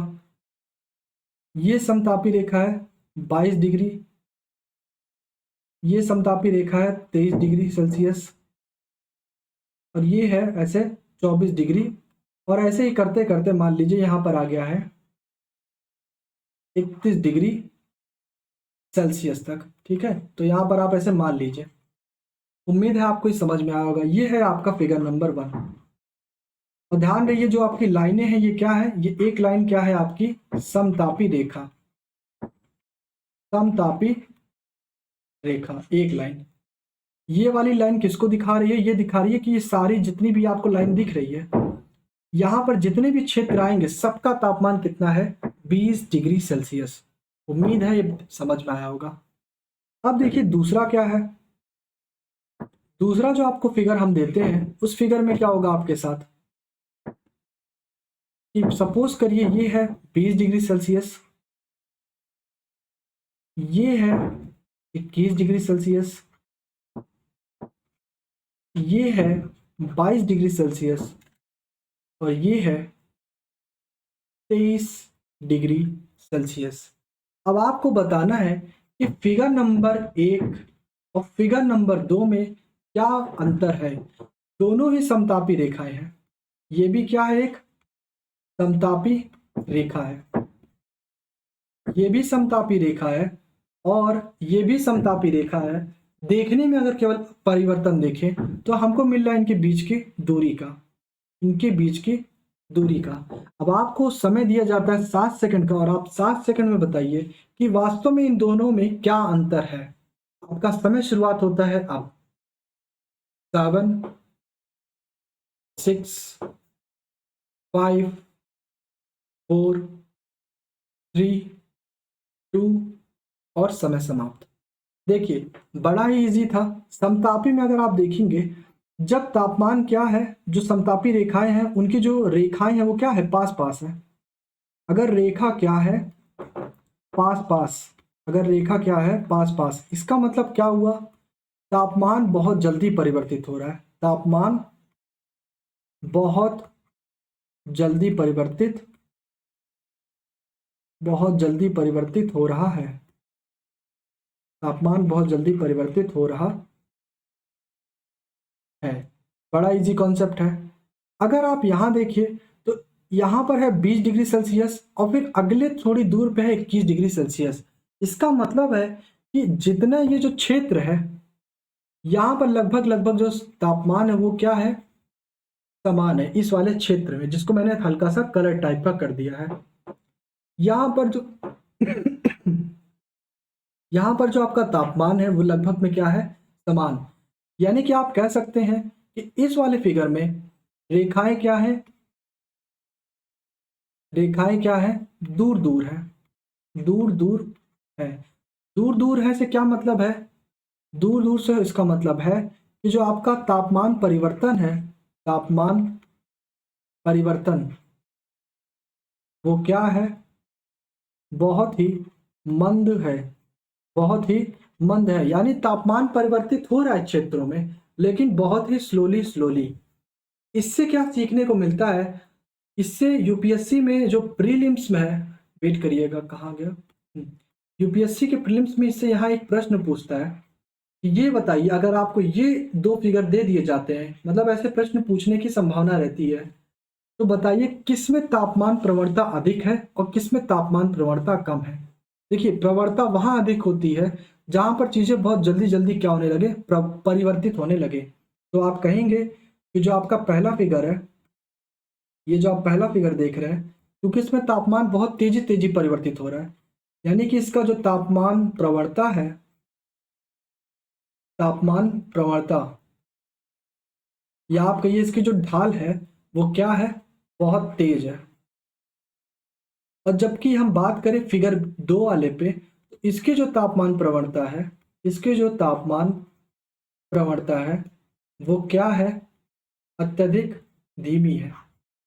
ये समतापी रेखा है 22 डिग्री। ये समतापी रेखा है 23 डिग्री सेल्सियस। और ये है ऐसे 24 डिग्री। और ऐसे ही करते करते मान लीजिए यहाँ पर आ गया है 31 डिग्री सेल्सियस तक। ठीक है, तो यहाँ पर आप ऐसे मान लीजिए। उम्मीद है आपको ये समझ में आया होगा। ये है आपका फिगर नंबर 1। और ध्यान रखिए जो आपकी लाइनें हैं ये क्या है? ये एक लाइन क्या है आपकी? समतापी रेखा। समतापी रेखा एक लाइन। ये वाली लाइन किसको दिखा रही है? ये दिखा रही है कि ये सारी जितनी भी आपको लाइन दिख रही है, यहाँ पर जितने भी क्षेत्र आएंगे सबका तापमान कितना है? 20 डिग्री सेल्सियस। उम्मीद है ये समझ में आया होगा। अब देखिए दूसरा क्या है। दूसरा जो आपको फिगर हम देते हैं उस फिगर में क्या होगा आपके साथ कि सपोज करिए ये है 20 डिग्री सेल्सियस, ये है 21 डिग्री सेल्सियस, ये है 22 डिग्री सेल्सियस, और ये है 23 डिग्री सेल्सियस। अब आपको बताना है कि फिगर नंबर 1 और फिगर नंबर 2 में क्या अंतर है। दोनों ही समतापी रेखाएं हैं। ये भी क्या है? एक समतापी रेखा है। ये भी समतापी रेखा है और ये भी समतापी रेखा है। देखने में अगर केवल परिवर्तन देखें तो हमको मिल रहा है इनके बीच की दूरी का, इनके बीच की दूरी का। अब आपको समय दिया जाता है 7 सेकंड का, और आप 7 सेकंड में बताइए कि वास्तव में इन दोनों में क्या अंतर है। आपका समय शुरुआत होता है अब। 7, 6, 5, 4, 3, 2 और समय समाप्त। देखिए बड़ा ही इजी था। समतापी में अगर आप देखेंगे, जब तापमान क्या है, जो समतापी रेखाएं हैं उनकी जो रेखाएं हैं वो क्या है? पास पास है। अगर रेखा क्या है? पास पास। अगर रेखा क्या है? पास पास। इसका मतलब क्या हुआ? तापमान बहुत जल्दी परिवर्तित हो रहा है। तापमान बहुत जल्दी परिवर्तित बहुत जल्दी परिवर्तित हो रहा है। तापमान बहुत जल्दी परिवर्तित हो रहा है। बड़ा इजी कॉन्सेप्ट है। अगर आप यहाँ देखिए तो यहाँ पर है 20 डिग्री सेल्सियस और फिर अगले थोड़ी दूर पे है 21 डिग्री सेल्सियस। इसका मतलब है कि जितना ये जो क्षेत्र है यहाँ पर लगभग लगभग जो तापमान है वो क्या है, समान है इस वाले क्षेत्र में, जिसको मैंने हल्का सा कलर टाइप का कर दिया है। यहाँ पर जो यहाँ पर जो आपका तापमान है वो लगभग में क्या है, समान। यानी कि आप कह सकते हैं कि इस वाले फिगर में रेखाएं क्या है, रेखाएं क्या है, दूर दूर है, दूर दूर है। दूर दूर है से क्या मतलब है, दूर दूर से इसका मतलब है कि जो आपका तापमान परिवर्तन है, तापमान परिवर्तन वो क्या है, बहुत ही मंद है, बहुत ही मंद है। यानी तापमान परिवर्तित हो रहा है क्षेत्रों में लेकिन बहुत ही स्लोली स्लोली। इससे क्या सीखने को मिलता है, इससे यूपीएससी में जो प्रीलिम्स में है, वेट करिएगा कहाँ गया, यूपीएससी के प्रीलिम्स में इससे यहाँ एक प्रश्न पूछता है कि ये बताइए अगर आपको ये दो फिगर दे दिए जाते हैं, मतलब ऐसे प्रश्न पूछने की संभावना रहती है, तो बताइए किसमें तापमान प्रवणता अधिक है और किसमें तापमान प्रवणता कम है। देखिए प्रवणता वहां अधिक होती है जहां पर चीजें बहुत जल्दी जल्दी क्या होने लगे, परिवर्तित होने लगे। तो आप कहेंगे कि जो आपका पहला फिगर है, ये जो आप पहला फिगर देख रहे हैं, क्योंकि इसमें तापमान बहुत तेजी तेजी परिवर्तित हो रहा है, यानी कि इसका जो तापमान प्रवणता है, तापमान प्रवणता या आप कहिए इसकी जो ढाल है वो क्या है, बहुत तेज है। और जबकि हम बात करें फिगर 2 वाले पे, तो इसके जो तापमान प्रवणता है, इसके जो तापमान प्रवणता है वो क्या है, अत्यधिक धीमी है।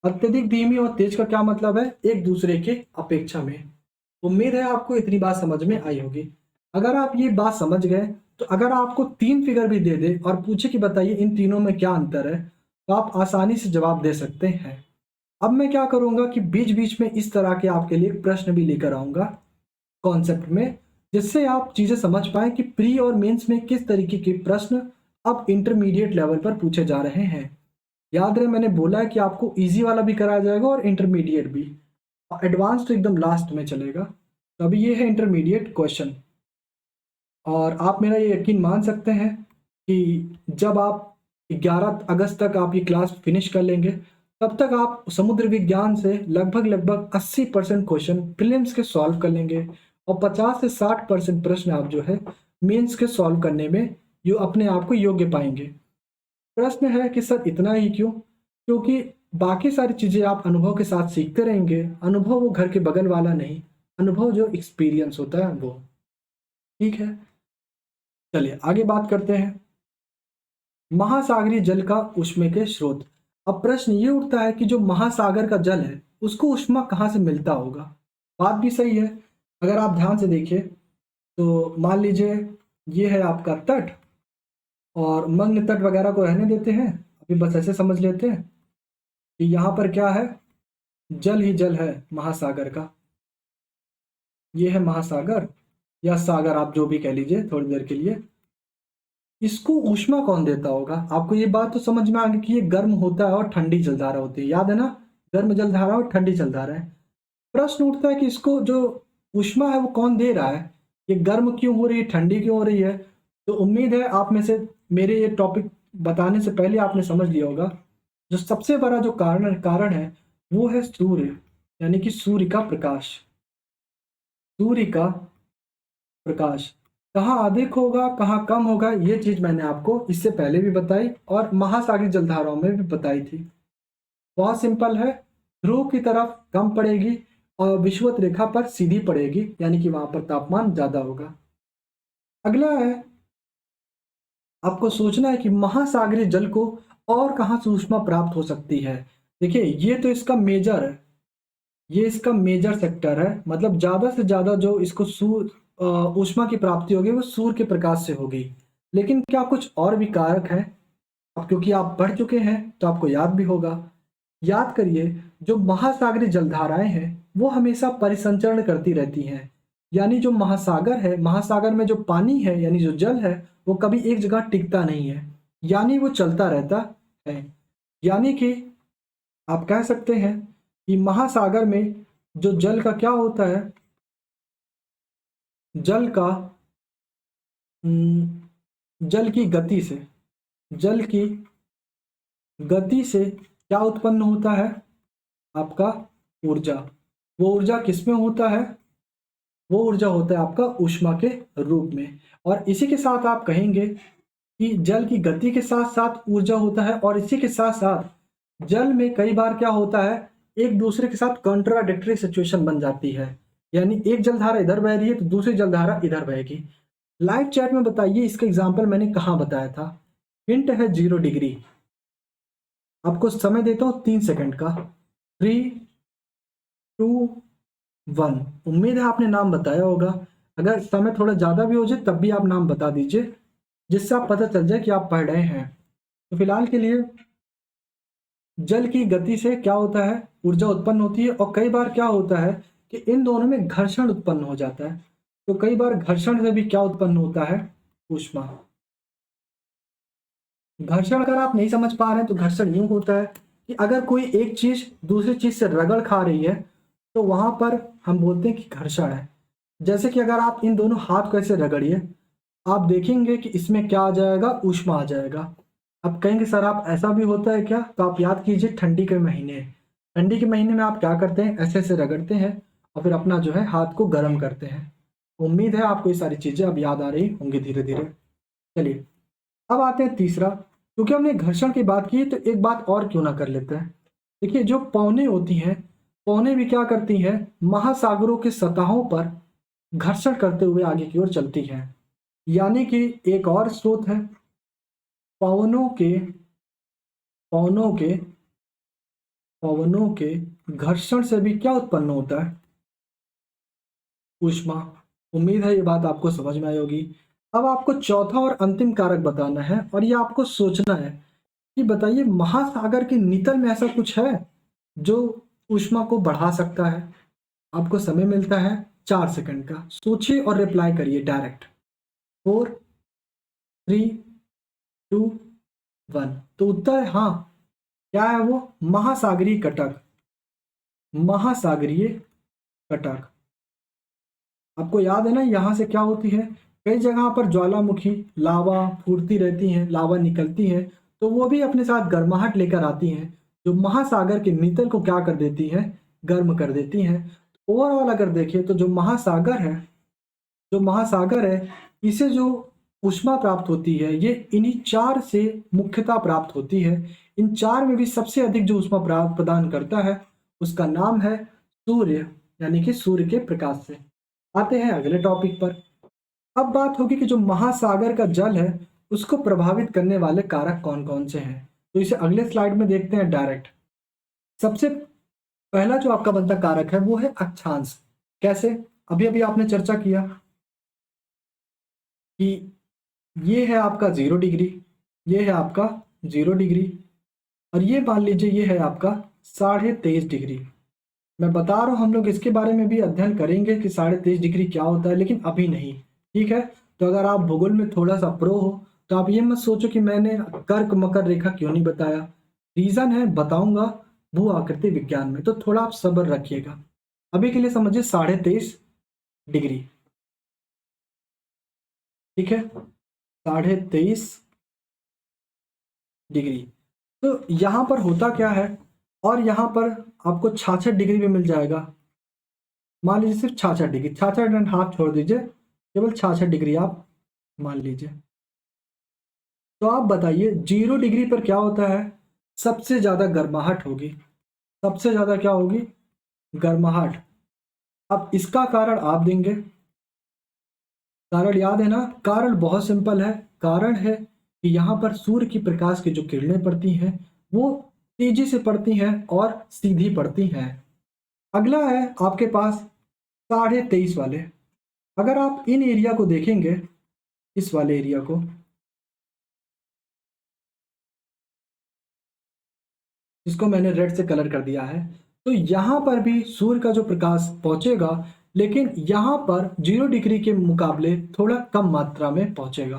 अत्यधिक धीमी और तेज का क्या मतलब है, एक दूसरे के अपेक्षा में। उम्मीद है आपको इतनी बात समझ में आई होगी। अगर आप ये बात समझ गए तो अगर आपको 3 फिगर भी दे दे और पूछे कि बताइए इन तीनों में क्या अंतर है, तो आप आसानी से जवाब दे सकते हैं। अब मैं क्या करूंगा कि बीच बीच में इस तरह के आपके लिए प्रश्न भी लेकर आऊंगा कॉन्सेप्ट में, जिससे आप चीजें समझ पाए कि प्री और मेंस में किस तरीके के प्रश्न अब इंटरमीडिएट लेवल पर पूछे जा रहे हैं। याद रहे मैंने बोला है कि आपको इजी वाला भी कराया जाएगा और इंटरमीडिएट भी, एडवांस तो एकदम लास्ट में चलेगा। तो अभी ये है इंटरमीडिएट क्वेश्चन, और आप मेरा ये यकीन मान सकते हैं कि जब आप 11 अगस्त तक आप ये क्लास फिनिश कर लेंगे, तब तक आप समुद्र विज्ञान से लगभग लगभग 80% क्वेश्चन प्रीलिम्स के सॉल्व कर लेंगे और 50 से 60% प्रश्न आप जो है मेंस के सॉल्व करने में यो अपने आप को योग्य पाएंगे। प्रश्न है कि सर इतना ही क्यों, क्योंकि बाकी सारी चीज़ें आप अनुभव के साथ सीखते रहेंगे। अनुभव वो घर के बगल वाला नहीं, अनुभव जो एक्सपीरियंस होता है वो। ठीक है, चलिए आगे बात करते हैं। महासागरीय जल का ऊष्मा के स्रोत। अब प्रश्न ये उठता है कि जो महासागर का जल है उसको ऊष्मा कहाँ से मिलता होगा। बात भी सही है। अगर आप ध्यान से देखिए तो मान लीजिए ये है आपका तट, और मंग तट वगैरह को रहने देते हैं, अभी बस ऐसे समझ लेते हैं कि यहाँ पर क्या है, जल ही जल है महासागर का। ये है महासागर या सागर, आप जो भी कह लीजिए थोड़ी देर के लिए। इसको ऊष्मा कौन देता होगा, आपको ये बात तो समझ में आ गई कि ये गर्म होता है और ठंडी जलधारा होती है, याद है ना, गर्म जलधारा और ठंडी जलधारा है। प्रश्न उठता है कि इसको जो ऊष्मा है वो कौन दे रहा है, ये गर्म क्यों हो रही है, ठंडी क्यों हो रही है। तो उम्मीद है आप में से मेरे ये टॉपिक बताने से पहले आपने समझ लिया होगा, जो सबसे बड़ा जो कारण है वो है सूर्य, यानी कि सूर्य का प्रकाश। सूर्य का प्रकाश कहाँ अधिक होगा कहाँ कम होगा, ये चीज मैंने आपको इससे पहले भी बताई और महासागरीय जलधाराओं में भी बताई थी। बहुत सिंपल है, ध्रुव की तरफ कम पड़ेगी और विषुवत रेखा पर सीधी पड़ेगी, यानी कि वहां पर तापमान ज्यादा होगा। अगला है, आपको सोचना है कि महासागरीय जल को और कहाँ से ऊष्मा प्राप्त हो सकती है। देखिए ये तो इसका मेजर है, ये इसका मेजर सेक्टर है, मतलब ज्यादा से ज्यादा जो इसको ऊष्मा की प्राप्ति होगी वो सूर्य के प्रकाश से होगी। लेकिन क्या कुछ और भी कारक है, अब क्योंकि आप पढ़ चुके हैं तो आपको याद भी होगा। याद करिए जो महासागरीय जलधाराएं हैं वो हमेशा परिसंचरण करती रहती हैं। यानी जो महासागर है, महासागर में जो पानी है यानी जो जल है, वो कभी एक जगह टिकता नहीं है, यानी वो चलता रहता है। यानी कि आप कह सकते हैं कि महासागर में जो जल का क्या होता है, जल का जल की गति से, जल की गति से क्या उत्पन्न होता है, आपका ऊर्जा। वो ऊर्जा किसमें होता है, वो ऊर्जा होता है आपका ऊष्मा के रूप में। और इसी के साथ आप कहेंगे कि जल की गति के साथ साथ ऊर्जा होता है, और इसी के साथ साथ जल में कई बार क्या होता है, एक दूसरे के साथ कॉन्ट्राडिक्टरी सिचुएशन बन जाती है। यानी एक जलधारा इधर बह रही है तो दूसरी जलधारा इधर बहेगी। लाइव चैट में बताइए इसका एग्जाम्पल मैंने कहाँ बताया था। हिंट है 0 डिग्री। आपको समय देता हूँ 3 सेकंड का। 3, 2, 1। उम्मीद है आपने नाम बताया होगा। अगर समय थोड़ा ज़्यादा भी हो जाए तब भी आप नाम बता दीजिए, जिससे आप पता चल जाए कि आप पढ़ रहे हैं। तो फिलहाल के लिए जल की गति से क्या होता है, ऊर्जा उत्पन्न होती है। और कई बार क्या होता है कि इन दोनों में घर्षण उत्पन्न हो जाता है। तो कई बार घर्षण से भी क्या उत्पन्न होता है, ऊष्मा। घर्षण अगर आप नहीं समझ पा रहे हैं तो घर्षण यूं होता है कि अगर कोई एक चीज दूसरी चीज से रगड़ खा रही है तो वहां पर हम बोलते हैं कि घर्षण है। जैसे कि अगर आप इन दोनों हाथ को ऐसे रगड़िए, आप देखेंगे कि इसमें क्या आ जाएगा, ऊष्मा आ जाएगा। आप कहेंगे सर आप ऐसा भी होता है क्या, तो आप याद कीजिए ठंडी के महीने। ठंडी के महीने में आप क्या करते हैं, ऐसे ऐसे रगड़ते हैं और फिर अपना जो है हाथ को गर्म करते हैं। उम्मीद है आपको ये सारी चीजें अब याद आ रही होंगी धीरे धीरे। चलिए अब आते हैं तीसरा। क्योंकि हमने घर्षण की बात की तो एक बात और क्यों ना कर लेते हैं। देखिए जो पौने होती हैं, पौने भी क्या करती हैं, महासागरों की सतहों पर घर्षण करते हुए आगे की ओर चलती हैं। यानी कि एक और स्रोत है, पवनों के पवनों के पवनों के घर्षण से भी क्या उत्पन्न होता है, ऊष्मा। उम्मीद है ये बात आपको समझ में आई होगी। अब आपको चौथा और अंतिम कारक बताना है और ये आपको सोचना है कि बताइए महासागर के नितल में ऐसा कुछ है जो ऊष्मा को बढ़ा सकता है। आपको समय मिलता है 4 सेकंड का, सोचिए और रिप्लाई करिए डायरेक्ट। 4, 3, 2, 1। तो उत्तर है हाँ। क्या है वो, महासागरीय कटक। महासागरीय कटक। आपको याद है ना यहाँ से क्या होती है, कई जगह पर ज्वालामुखी लावा फूटती रहती हैं, लावा निकलती है, तो वो भी अपने साथ गर्माहट लेकर आती हैं, जो महासागर के नितल को क्या कर देती हैं, गर्म कर देती हैं। ओवरऑल अगर देखें तो जो महासागर है इसे जो ऊष्मा प्राप्त होती है ये इन्हीं चार से मुख्यतः प्राप्त होती है। इन चार में भी सबसे अधिक जो ऊष्मा प्राप्त प्रदान करता है उसका नाम है सूर्य, यानी कि सूर्य के प्रकाश से। आते हैं अगले टॉपिक पर। अब बात होगी कि जो महासागर का जल है उसको प्रभावित करने वाले कारक कौन कौन से हैं। तो इसे अगले स्लाइड में देखते हैं डायरेक्ट। सबसे पहला जो आपका बनता कारक है वो है अक्षांश। कैसे, अभी अभी आपने चर्चा किया कि ये है आपका 0 डिग्री, ये है आपका 0 डिग्री, और ये मान लीजिए ये है आपका 23.5 डिग्री। मैं बता रहा हूँ हम लोग इसके बारे में भी अध्ययन करेंगे कि 23.5 डिग्री क्या होता है, लेकिन अभी नहीं। ठीक है, तो अगर आप भूगोल में थोड़ा सा प्रो हो तो आप ये मत सोचो कि मैंने कर्क मकर रेखा क्यों नहीं बताया। रीजन है, बताऊंगा भू आकृति विज्ञान में, तो थोड़ा आप सब्र रखिएगा। अभी के लिए समझिए 23.5 डिग्री। ठीक है, 23.5 डिग्री। तो यहाँ पर होता क्या है, और यहाँ पर आपको 66 डिग्री भी मिल जाएगा। मान लीजिए सिर्फ 66 डिग्री, 66.5 छोड़ दीजिए, केवल 66 डिग्री आप मान लीजिए। तो आप बताइए 0 डिग्री पर क्या होता है, सबसे ज्यादा गर्माहट होगी। सबसे ज्यादा क्या होगी, गर्माहट। अब इसका कारण आप देंगे, कारण याद है ना, कारण बहुत सिंपल है। कारण है कि यहाँ पर सूर्य की प्रकाश की जो किरणें पड़ती हैं वो तेजी से पड़ती हैं और सीधी पड़ती हैं। अगला है आपके पास 23.5 वाले। अगर आप इन एरिया को देखेंगे, इस वाले एरिया को, जिसको मैंने रेड से कलर कर दिया है, तो यहाँ पर भी सूर्य का जो प्रकाश पहुँचेगा, लेकिन यहाँ पर 0 डिग्री के मुकाबले थोड़ा कम मात्रा में पहुँचेगा।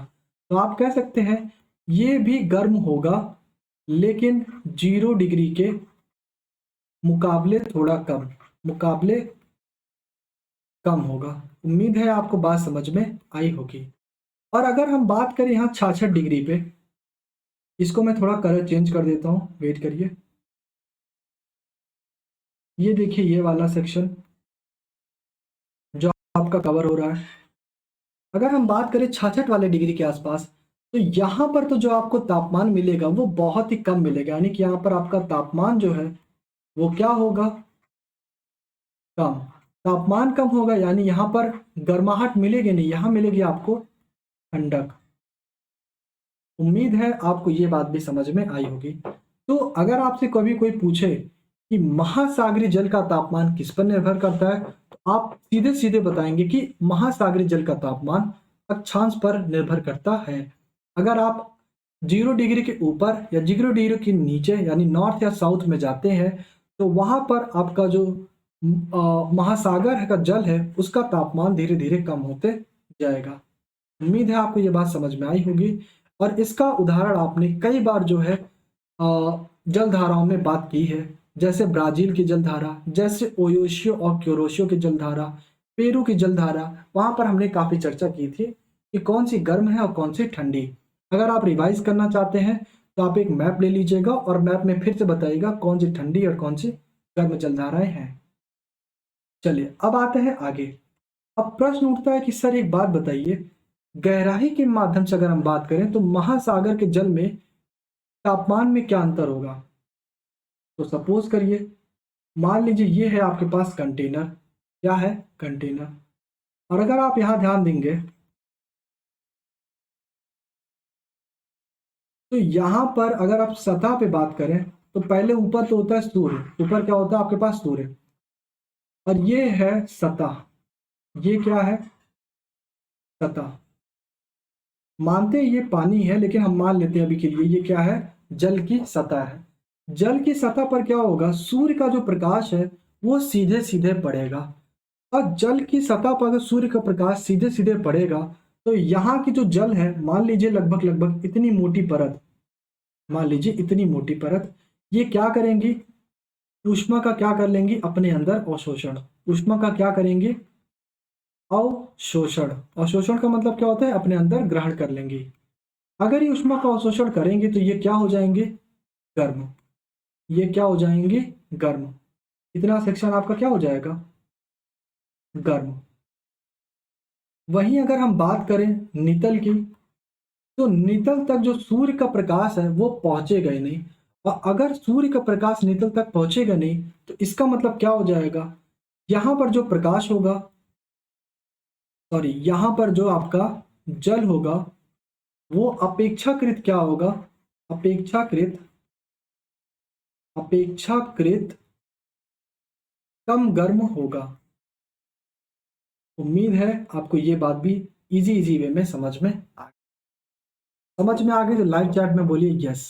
तो आप कह सकते हैं ये भी गर्म होगा, लेकिन 0 डिग्री के मुकाबले थोड़ा कम, मुकाबले कम होगा। उम्मीद है आपको बात समझ में आई होगी। और अगर हम बात करें यहाँ 66 डिग्री पे, इसको मैं थोड़ा कलर चेंज कर देता हूँ, वेट करिए। ये देखिए ये वाला सेक्शन जो आपका कवर हो रहा है। अगर हम बात करें 66 वाले डिग्री के आसपास, तो यहाँ पर तो जो आपको तापमान मिलेगा वो बहुत ही कम मिलेगा, यानी कि यहाँ पर आपका तापमान जो है वो क्या होगा, कम। तापमान कम होगा यानी यहाँ पर गर्माहट मिलेगी नहीं, यहाँ मिलेगी आपको ठंडक। उम्मीद है आपको ये बात भी समझ में आई होगी। तो अगर आपसे कभी कोई पूछे कि महासागरीय जल का तापमान किस पर निर्भर करता है, तो आप सीधे सीधे बताएंगे कि महासागरीय जल का तापमान अक्षांश पर निर्भर करता है। अगर आप 0 डिग्री के ऊपर या 0 डिग्री के नीचे यानी नॉर्थ या साउथ में जाते हैं, तो वहां पर आपका जो महासागर का जल है उसका तापमान धीरे धीरे कम होते जाएगा। उम्मीद है आपको ये बात समझ में आई होगी। और इसका उदाहरण आपने कई बार जो है जलधाराओं में बात की है, जैसे ब्राजील की जलधारा, जैसे ओयोशियो और क्यूरोशियो की जलधारा, पेरू की जलधारा। वहां पर हमने काफी चर्चा की थी कि कौन सी गर्म है और कौन सी ठंडी। अगर आप रिवाइज करना चाहते हैं तो आप एक मैप ले लीजिएगा और मैप में फिर से बताइएगा कौन सी ठंडी और कौन सी गर्म जलधाराएं हैं। चलिए अब आते हैं आगे। अब प्रश्न उठता है कि सर एक बात बताइए, गहराई के माध्यम से अगर हम बात करें तो महासागर के जल में तापमान में क्या अंतर होगा। तो सपोज करिए, मान लीजिए ये है आपके पास कंटेनर, क्या है कंटेनर, और अगर आप यहां ध्यान देंगे तो यहां पर अगर आप सतह पे बात करें तो पहले ऊपर तो होता है सूर्य, ऊपर क्या होता है आपके पास सूर्य, और ये है सतह, ये क्या है सतह। मानते हैं ये पानी है, लेकिन हम मान लेते हैं अभी के लिए ये क्या है, जल की सतह है। जल की सतह पर क्या होगा, सूर्य का जो प्रकाश है वो सीधे सीधे पड़ेगा, और जल की सतह पर अगर सूर्य का प्रकाश सीधे सीधे पड़ेगा तो यहाँ की जो जल है, मान लीजिए लगभग लगभग इतनी मोटी परत, मान लीजिए इतनी मोटी परत, ये क्या करेंगी, ऊष्मा का क्या कर लेंगी अपने अंदर अवशोषण, ऊष्मा का क्या करेंगी अवशोषण। अवशोषण का मतलब क्या होता है, अपने अंदर ग्रहण कर लेंगी। अगर ये ऊष्मा का अवशोषण करेंगे तो ये क्या हो जाएंगे, गर्म। ये क्या हो जाएंगे, गर्म। इतना सेक्शन आपका क्या हो जाएगा, गर्म। वहीं अगर हम बात करें नितल की, तो नितल तक जो सूर्य का प्रकाश है वो पहुंचेगा ही नहीं, और अगर सूर्य का प्रकाश नितल तक पहुंचेगा नहीं तो इसका मतलब क्या हो जाएगा, यहां पर जो प्रकाश होगा, सॉरी यहां पर जो आपका जल होगा वो अपेक्षाकृत क्या होगा, अपेक्षाकृत अपेक्षाकृत कम गर्म होगा। उम्मीद है आपको ये बात भी इजी इजी वे में समझ में आ गई। तो लाइव चैट में बोलिए यस।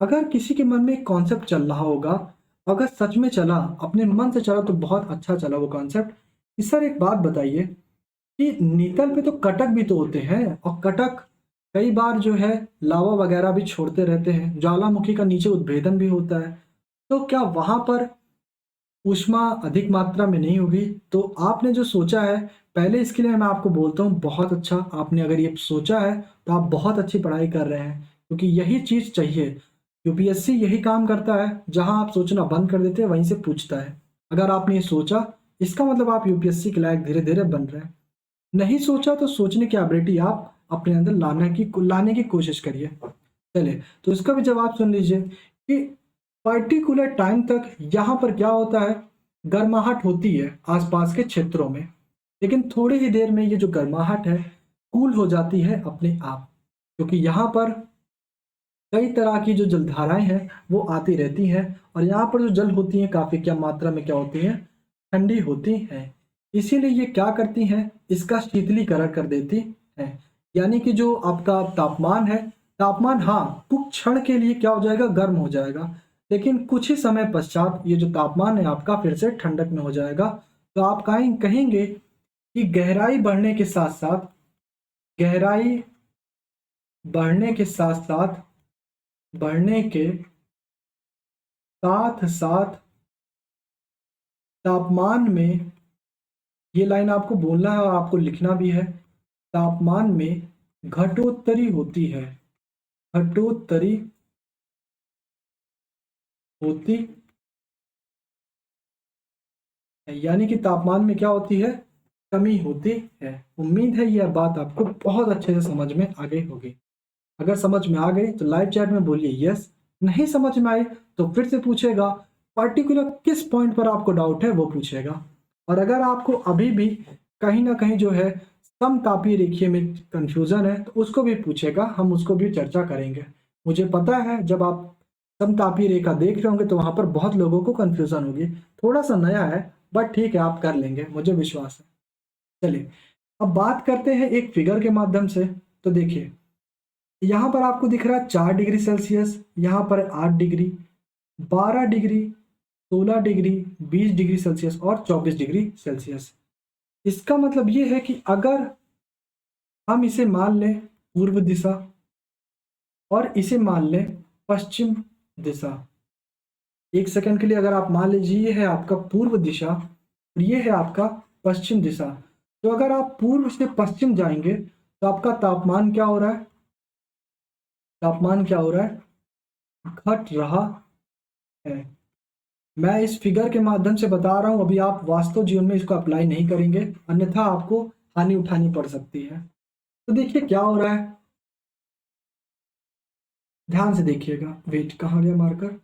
अगर किसी के मन में एक कॉन्सेप्ट चल रहा होगा, अगर सच में चला, अपने मन से चला तो बहुत अच्छा चला वो कॉन्सेप्ट, कि सर एक बात बताइए कि नीतल पे तो कटक भी तो होते हैं, और कटक कई बार जो है लावा वगैरह भी छोड़ते रहते हैं, ज्वालामुखी का नीचे उद्भेदन भी होता है, तो क्या वहां पर ऊष्मा अधिक मात्रा में नहीं होगी। तो आपने जो सोचा है, पहले इसके लिए मैं आपको बोलता हूँ बहुत अच्छा, आपने अगर ये सोचा है तो आप बहुत अच्छी पढ़ाई कर रहे हैं, क्योंकि यही चीज़ चाहिए। यूपीएससी यही काम करता है, जहां आप सोचना बंद कर देते हैं वहीं से पूछता है। अगर आपने ये सोचा, इसका मतलब आप यूपीएससी के लायक धीरे धीरे बन रहे हैं। नहीं सोचा तो सोचने की एबिलिटी आप अपने अंदर लाने की कोशिश करिए। चलिए तो इसका भी जवाब सुन लीजिए कि पर्टिकुलर टाइम तक यहाँ पर क्या होता है, गर्माहट होती है आसपास के क्षेत्रों में, लेकिन थोड़ी ही देर में ये जो गर्माहट है कूल हो जाती है अपने आप, क्योंकि यहाँ पर कई तरह की जो जलधाराएं हैं वो आती रहती हैं, और यहाँ पर जो जल होती हैं काफ़ी क्या मात्रा में क्या होती हैं, ठंडी होती हैं। इसीलिए ये क्या करती हैं, इसका शीतलीकरण कर देती हैं। यानी कि जो आपका तापमान है, तापमान हाँ कुछ क्षण के लिए क्या हो जाएगा, गर्म हो जाएगा, लेकिन कुछ ही समय पश्चात ये जो तापमान है आपका फिर से ठंडक में हो जाएगा। तो आप कहेंगे कि गहराई बढ़ने के साथ साथ गहराई बढ़ने के साथ साथ बढ़ने के साथ साथ तापमान में, ये लाइन आपको बोलना है और आपको लिखना भी है, तापमान में घटोत्तरी होती है। घटोत्तरी होती है, यानी कि तापमान में क्या होती है, कमी होती है। उम्मीद है यह बात आपको बहुत अच्छे से समझ में आ गई होगी। अगर समझ में आ गई तो लाइव चैट में बोलिए यस, नहीं समझ में आई तो फिर से पूछेगा, पर्टिकुलर किस पॉइंट पर आपको डाउट है वो पूछेगा। और अगर आपको अभी भी कहीं ना कहीं जो है समतापीय रेखीय में कंफ्यूजन है तो उसको भी पूछेगा, हम उसको भी चर्चा करेंगे। मुझे पता है जब आप समतापीय रेखा देख रहे होंगे तो वहां पर बहुत लोगों को कंफ्यूजन होगी, थोड़ा सा नया है बट ठीक है, आप कर लेंगे, मुझे विश्वास है। चलिए अब बात करते हैं एक फिगर के माध्यम से। तो देखिए यहाँ पर आपको दिख रहा है 4 डिग्री सेल्सियस, यहाँ पर 8 degree, 12 degree, 16 degree, 20 degree Celsius और 24 डिग्री सेल्सियस। इसका मतलब ये है कि अगर हम इसे मान लें पूर्व दिशा और इसे मान लें पश्चिम दिशा, एक सेकंड के लिए अगर आप मान लीजिए ये है आपका पूर्व दिशा और ये है आपका पश्चिम दिशा, तो अगर आप पूर्व से पश्चिम जाएंगे तो आपका तापमान क्या हो रहा है, तापमान क्या हो रहा है, घट रहा है। मैं इस फिगर के माध्यम से बता रहा हूं, अभी आप वास्तव जीवन में इसको अप्लाई नहीं करेंगे, अन्यथा आपको हानि उठानी पड़ सकती है। तो देखिए क्या हो रहा है, ध्यान से देखिएगा, वेट कहाँ गया मार्कर।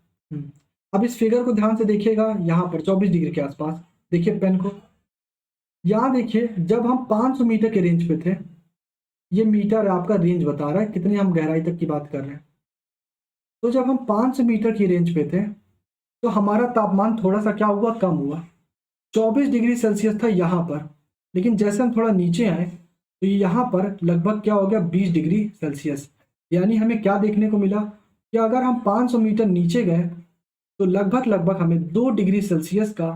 अब इस फिगर को ध्यान से देखिएगा, यहाँ पर 24 डिग्री के आसपास, देखिए पेन को, यहाँ देखिए जब हम 500 मीटर के रेंज पे थे, ये मीटर आपका रेंज बता रहा है कितनी हम गहराई तक की बात कर रहे हैं। तो जब हम 500 मीटर की रेंज पे थे तो हमारा तापमान थोड़ा सा क्या हुआ, कम हुआ, 24 डिग्री सेल्सियस था यहाँ पर। लेकिन जैसे हम थोड़ा नीचे आए तो यहाँ पर लगभग क्या हो गया, 20 डिग्री सेल्सियस। यानी हमें क्या देखने को मिला कि अगर हम 500 मीटर नीचे गए तो लगभग लगभग हमें 2 डिग्री सेल्सियस का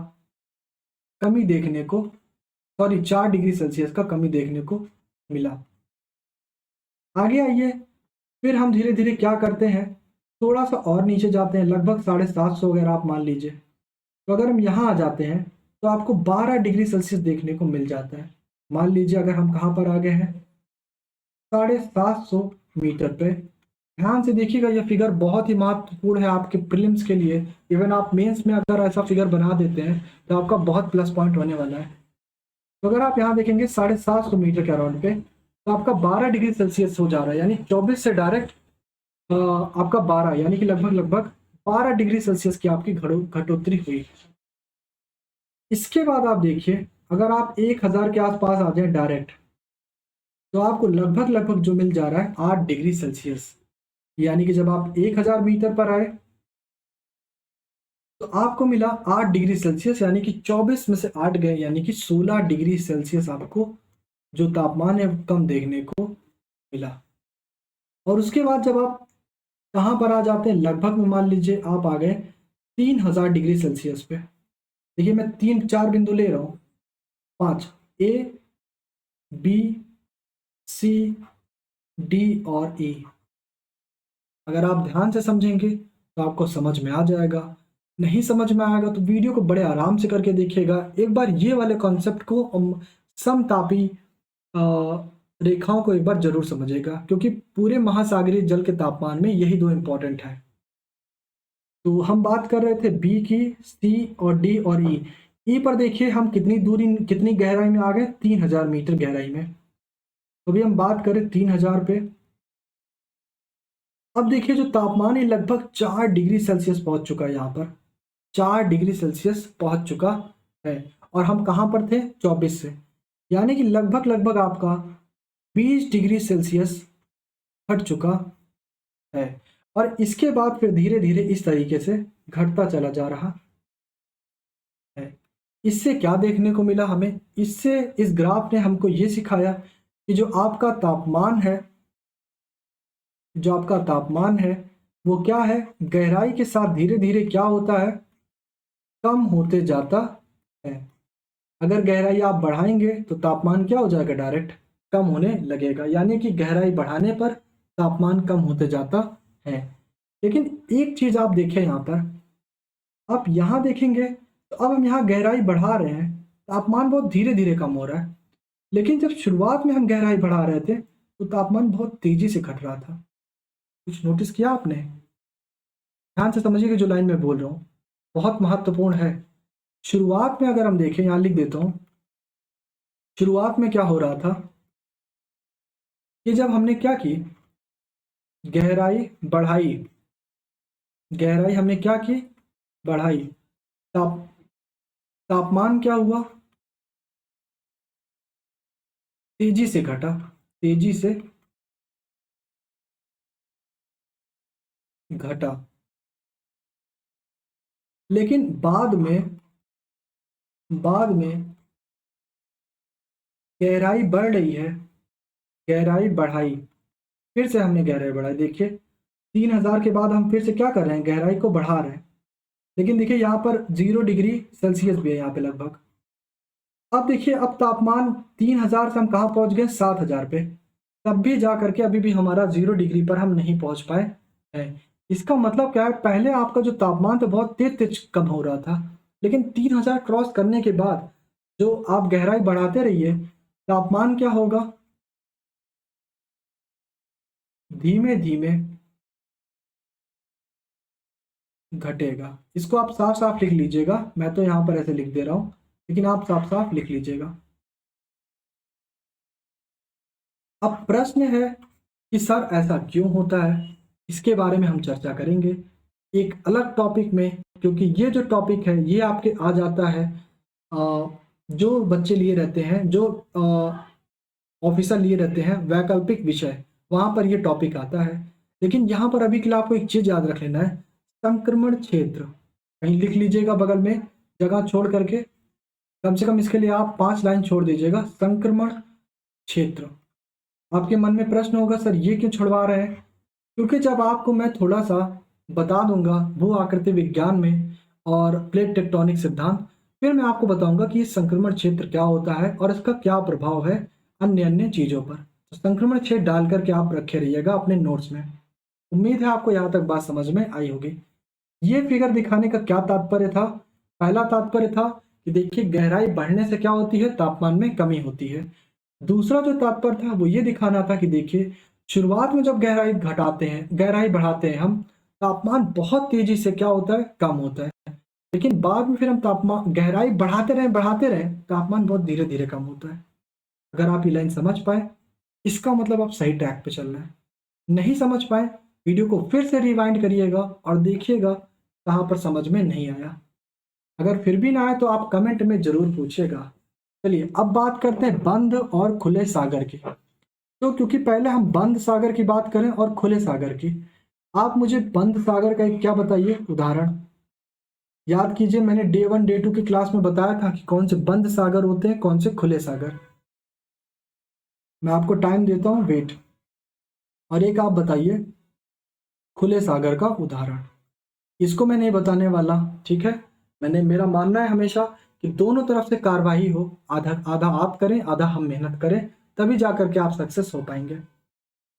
कमी देखने को, सॉरी 4 डिग्री सेल्सियस का कमी देखने को मिला। आगे आइए, फिर हम धीरे धीरे क्या करते हैं, थोड़ा सा और नीचे जाते हैं, लगभग 750 अगर आप मान लीजिए। तो अगर हम यहाँ आ जाते हैं तो आपको 12 डिग्री सेल्सियस देखने को मिल जाता है। मान लीजिए अगर हम कहाँ पर आ गए हैं, 750 मीटर पे। ध्यान से देखिएगा, यह फिगर बहुत ही महत्वपूर्ण है आपके प्रीलिम्स के लिए। इवन आप मेंस में अगर ऐसा फिगर बना देते हैं तो आपका बहुत प्लस पॉइंट होने वाला है। तो अगर आप यहाँ देखेंगे 750 मीटर के अराउंड पे, तो आपका 12 डिग्री सेल्सियस हो जा रहा है, यानी 24 से डायरेक्ट आपका 12, यानी कि लगभग लगभग 12 डिग्री सेल्सियस की आपकी घटोत्तरी हुई। इसके बाद आप देखिए, अगर आप 1000 के आसपास आ जाए डायरेक्ट, तो आपको लगभग लगभग जो मिल जा रहा है 8 डिग्री सेल्सियस। यानी कि जब आप 1000 मीटर पर आए तो आपको मिला 8 डिग्री सेल्सियस, यानी कि 24 में से 8 गए, यानी कि 16 डिग्री सेल्सियस आपको जो तापमान है कम देखने को मिला। और उसके बाद जब आप कहाँ पर आ जाते हैं, लगभग में मान लीजिए आप आ गए 3000 डिग्री सेल्सियस पे। देखिए मैं 3 4 बिंदु ले रहा हूँ, 5, ए, बी, सी, डी और ई। अगर आप ध्यान से समझेंगे तो आपको समझ में आ जाएगा, नहीं समझ में आएगा तो वीडियो को बड़े आराम से करके देखिएगा। एक बार ये वाले कॉन्सेप्ट को समतापी रेखाओं को एक बार जरूर समझिएगा, क्योंकि पूरे महासागरीय जल के तापमान में यही दो इंपॉर्टेंट है। तो हम बात कर रहे थे बी की, सी और डी और ई। ई पर देखिए हम कितनी दूरी, कितनी गहराई में आ गए, 3000 मीटर गहराई में। तो अभी हम बात करें 3000 पे। अब देखिए जो तापमान है लगभग 4 डिग्री सेल्सियस पहुंच चुका है, यहाँ पर 4 डिग्री सेल्सियस पहुंच चुका है। और हम कहाँ पर थे, 24 से, यानी कि लगभग लगभग आपका 20 डिग्री सेल्सियस घट चुका है। और इसके बाद फिर धीरे धीरे इस तरीके से घटता चला जा रहा है। इससे क्या देखने को मिला हमें, इससे इस ग्राफ ने हमको ये सिखाया कि जो आपका तापमान है वो क्या है, गहराई के साथ धीरे धीरे क्या होता है, कम होते जाता है। अगर गहराई आप बढ़ाएंगे तो तापमान क्या हो जाएगा, डायरेक्ट कम होने लगेगा, यानी कि गहराई बढ़ाने पर तापमान कम होते जाता है। लेकिन एक चीज आप देखें यहाँ पर, आप यहाँ देखेंगे तो अब हम यहाँ गहराई बढ़ा रहे हैं, तापमान बहुत धीरे धीरे कम हो रहा है। लेकिन जब शुरुआत में हम गहराई बढ़ा रहे थे तो तापमान बहुत तेजी से घट रहा था। कुछ नोटिस किया आपने? ध्यान से समझिए कि जो लाइन मैं बोल रहा हूँ बहुत महत्वपूर्ण है। शुरुआत में अगर हम देखें, यहाँ लिख देता हूँ, शुरुआत में क्या हो रहा था कि जब हमने क्या की, गहराई बढ़ाई, गहराई हमने क्या की, बढ़ाई, ताप तापमान क्या हुआ, तेजी से घटा, तेजी से घटा। लेकिन बाद में गहराई बढ़ रही है, गहराई बढ़ाई, फिर से हमने गहराई बढ़ाई। देखिए 3000 के बाद हम फिर से क्या कर रहे हैं, गहराई को बढ़ा रहे हैं। लेकिन देखिए यहाँ पर 0 डिग्री सेल्सियस भी है यहाँ पे लगभग। अब देखिए अब तापमान 3000 से हम कहाँ पहुँच गए, 7000 पे। तब भी जा करके अभी भी हमारा 0 डिग्री पर हम नहीं पहुँच पाए हैं। इसका मतलब क्या है, पहले आपका जो तापमान था बहुत तेज तेज कम हो रहा था, लेकिन 3000 क्रॉस करने के बाद जो आप गहराई बढ़ाते रहिए, तापमान क्या होगा, धीमे धीमे घटेगा। इसको आप साफ साफ लिख लीजिएगा, मैं तो यहाँ पर ऐसे लिख दे रहा हूँ, लेकिन आप साफ साफ लिख लीजिएगा। अब प्रश्न है कि सर ऐसा क्यों होता है, इसके बारे में हम चर्चा करेंगे एक अलग टॉपिक में, क्योंकि ये जो टॉपिक है ये आपके आ जाता है जो बच्चे लिए रहते हैं, जो ऑफिसर लिए रहते हैं वैकल्पिक विषय, वहाँ पर ये टॉपिक आता है। लेकिन यहाँ पर अभी के लिए आपको एक चीज़ याद रख लेना है, संक्रमण क्षेत्र कहीं लिख लीजिएगा बगल में जगह छोड़ करके, कम से कम इसके लिए आप 5 लाइन छोड़ दीजिएगा, संक्रमण क्षेत्र। आपके मन में प्रश्न होगा सर ये क्यों छुड़वा रहे हैं, क्योंकि जब आपको मैं थोड़ा सा बता दूंगा भू आकृति विज्ञान में और प्लेट टेक्टोनिक सिद्धांत, फिर मैं आपको बताऊंगा कि ये संक्रमण क्षेत्र क्या होता है और इसका क्या प्रभाव है अन्य अन्य चीज़ों पर। तो संक्रमण क्षेत्र डाल करके आप रखे रहिएगा अपने नोट्स में। उम्मीद है आपको यहाँ तक बात समझ में आई होगी। ये फिगर दिखाने का क्या तात्पर्य था, पहला तात्पर्य था कि देखिए गहराई बढ़ने से क्या होती है, तापमान में कमी होती है। दूसरा जो तात्पर्य था वो ये दिखाना था कि देखिए शुरुआत में जब गहराई घटाते हैं, गहराई बढ़ाते हैं हम, तापमान बहुत तेजी से क्या होता है, कम होता है। लेकिन बाद में फिर हम तापमान गहराई बढ़ाते रहे, तापमान बहुत धीरे धीरे कम होता है। अगर आप ये लाइन समझ पाए, इसका मतलब आप सही ट्रैक पे चल रहे हैं। नहीं समझ पाए, वीडियो को फिर से रिवाइंड करिएगा और देखिएगा कहाँ पर समझ में नहीं आया। अगर फिर भी ना आए तो आप कमेंट में जरूर पूछिएगा। चलिए अब बात करते हैं बंद और खुले सागर की। तो क्योंकि पहले हम बंद सागर की बात करें और खुले सागर की, आप मुझे बंद सागर का एक क्या बताइए उदाहरण। याद कीजिए मैंने डे 1 डे 2 की क्लास में बताया था कि कौन से बंद सागर होते हैं, कौन से खुले सागर। मैं आपको टाइम देता हूँ, वेट। और एक आप बताइए खुले सागर का उदाहरण। इसको मैं नहीं बताने वाला, ठीक है। मेरा मानना है हमेशा कि दोनों तरफ से कार्रवाई हो, आधा आधा आप करें आधा हम मेहनत करें, तभी जा करके आप सक्सेस हो पाएंगे।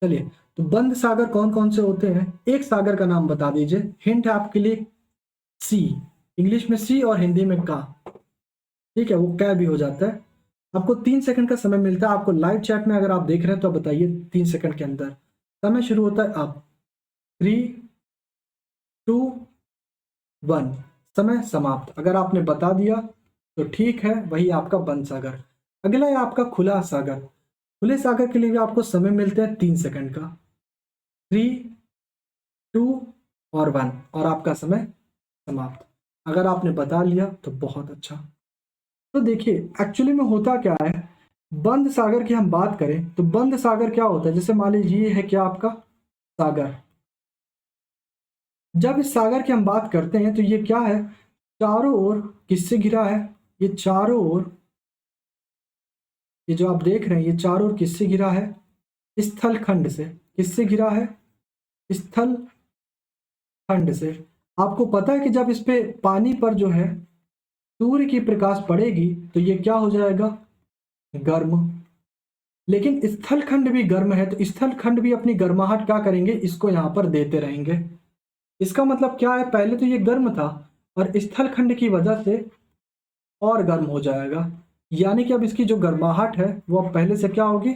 चलिए, तो बंद सागर कौन कौन से होते हैं, एक सागर का नाम बता दीजिए, हिंट है आपके लिए, सी। इंग्लिश में सी और हिंदी में का, ठीक है, वो कै भी हो जाता है। आपको 3 सेकंड का समय मिलता है, आपको लाइव चैट में अगर आप देख रहे हैं तो बताइए 3 सेकंड के अंदर। समय शुरू होता है अब, 3, 2, 1, समय समाप्त। अगर आपने बता दिया तो ठीक है, वही आपका बंद सागर। अगला है आपका खुला सागर। खुले सागर के लिए भी आपको समय मिलता है 3 सेकंड का, 3, 2 और 1, और आपका समय समाप्त। अगर आपने बता लिया तो बहुत अच्छा। तो देखिए एक्चुअली में होता क्या है, बंद सागर की हम बात करें तो बंद सागर क्या होता है, जैसे मान लीजिए ये है क्या आपका सागर। जब इस सागर की हम बात करते हैं तो ये क्या है, चारों ओर किससे घिरा है, ये चारों ओर, ये जो आप देख रहे हैं ये चारों ओर किससे घिरा है, स्थल खंड से। किससे घिरा है, स्थल ठंड से। आपको पता है कि जब इस पे पानी पर जो है सूर्य की प्रकाश पड़ेगी तो ये क्या हो जाएगा, गर्म। लेकिन स्थलखंड भी गर्म है, तो स्थलखंड भी अपनी गर्माहट क्या करेंगे, इसको यहाँ पर देते रहेंगे। इसका मतलब क्या है, पहले तो ये गर्म था और स्थलखंड की वजह से और गर्म हो जाएगा, यानी कि अब इसकी जो गर्माहट है वो अब पहले से क्या होगी,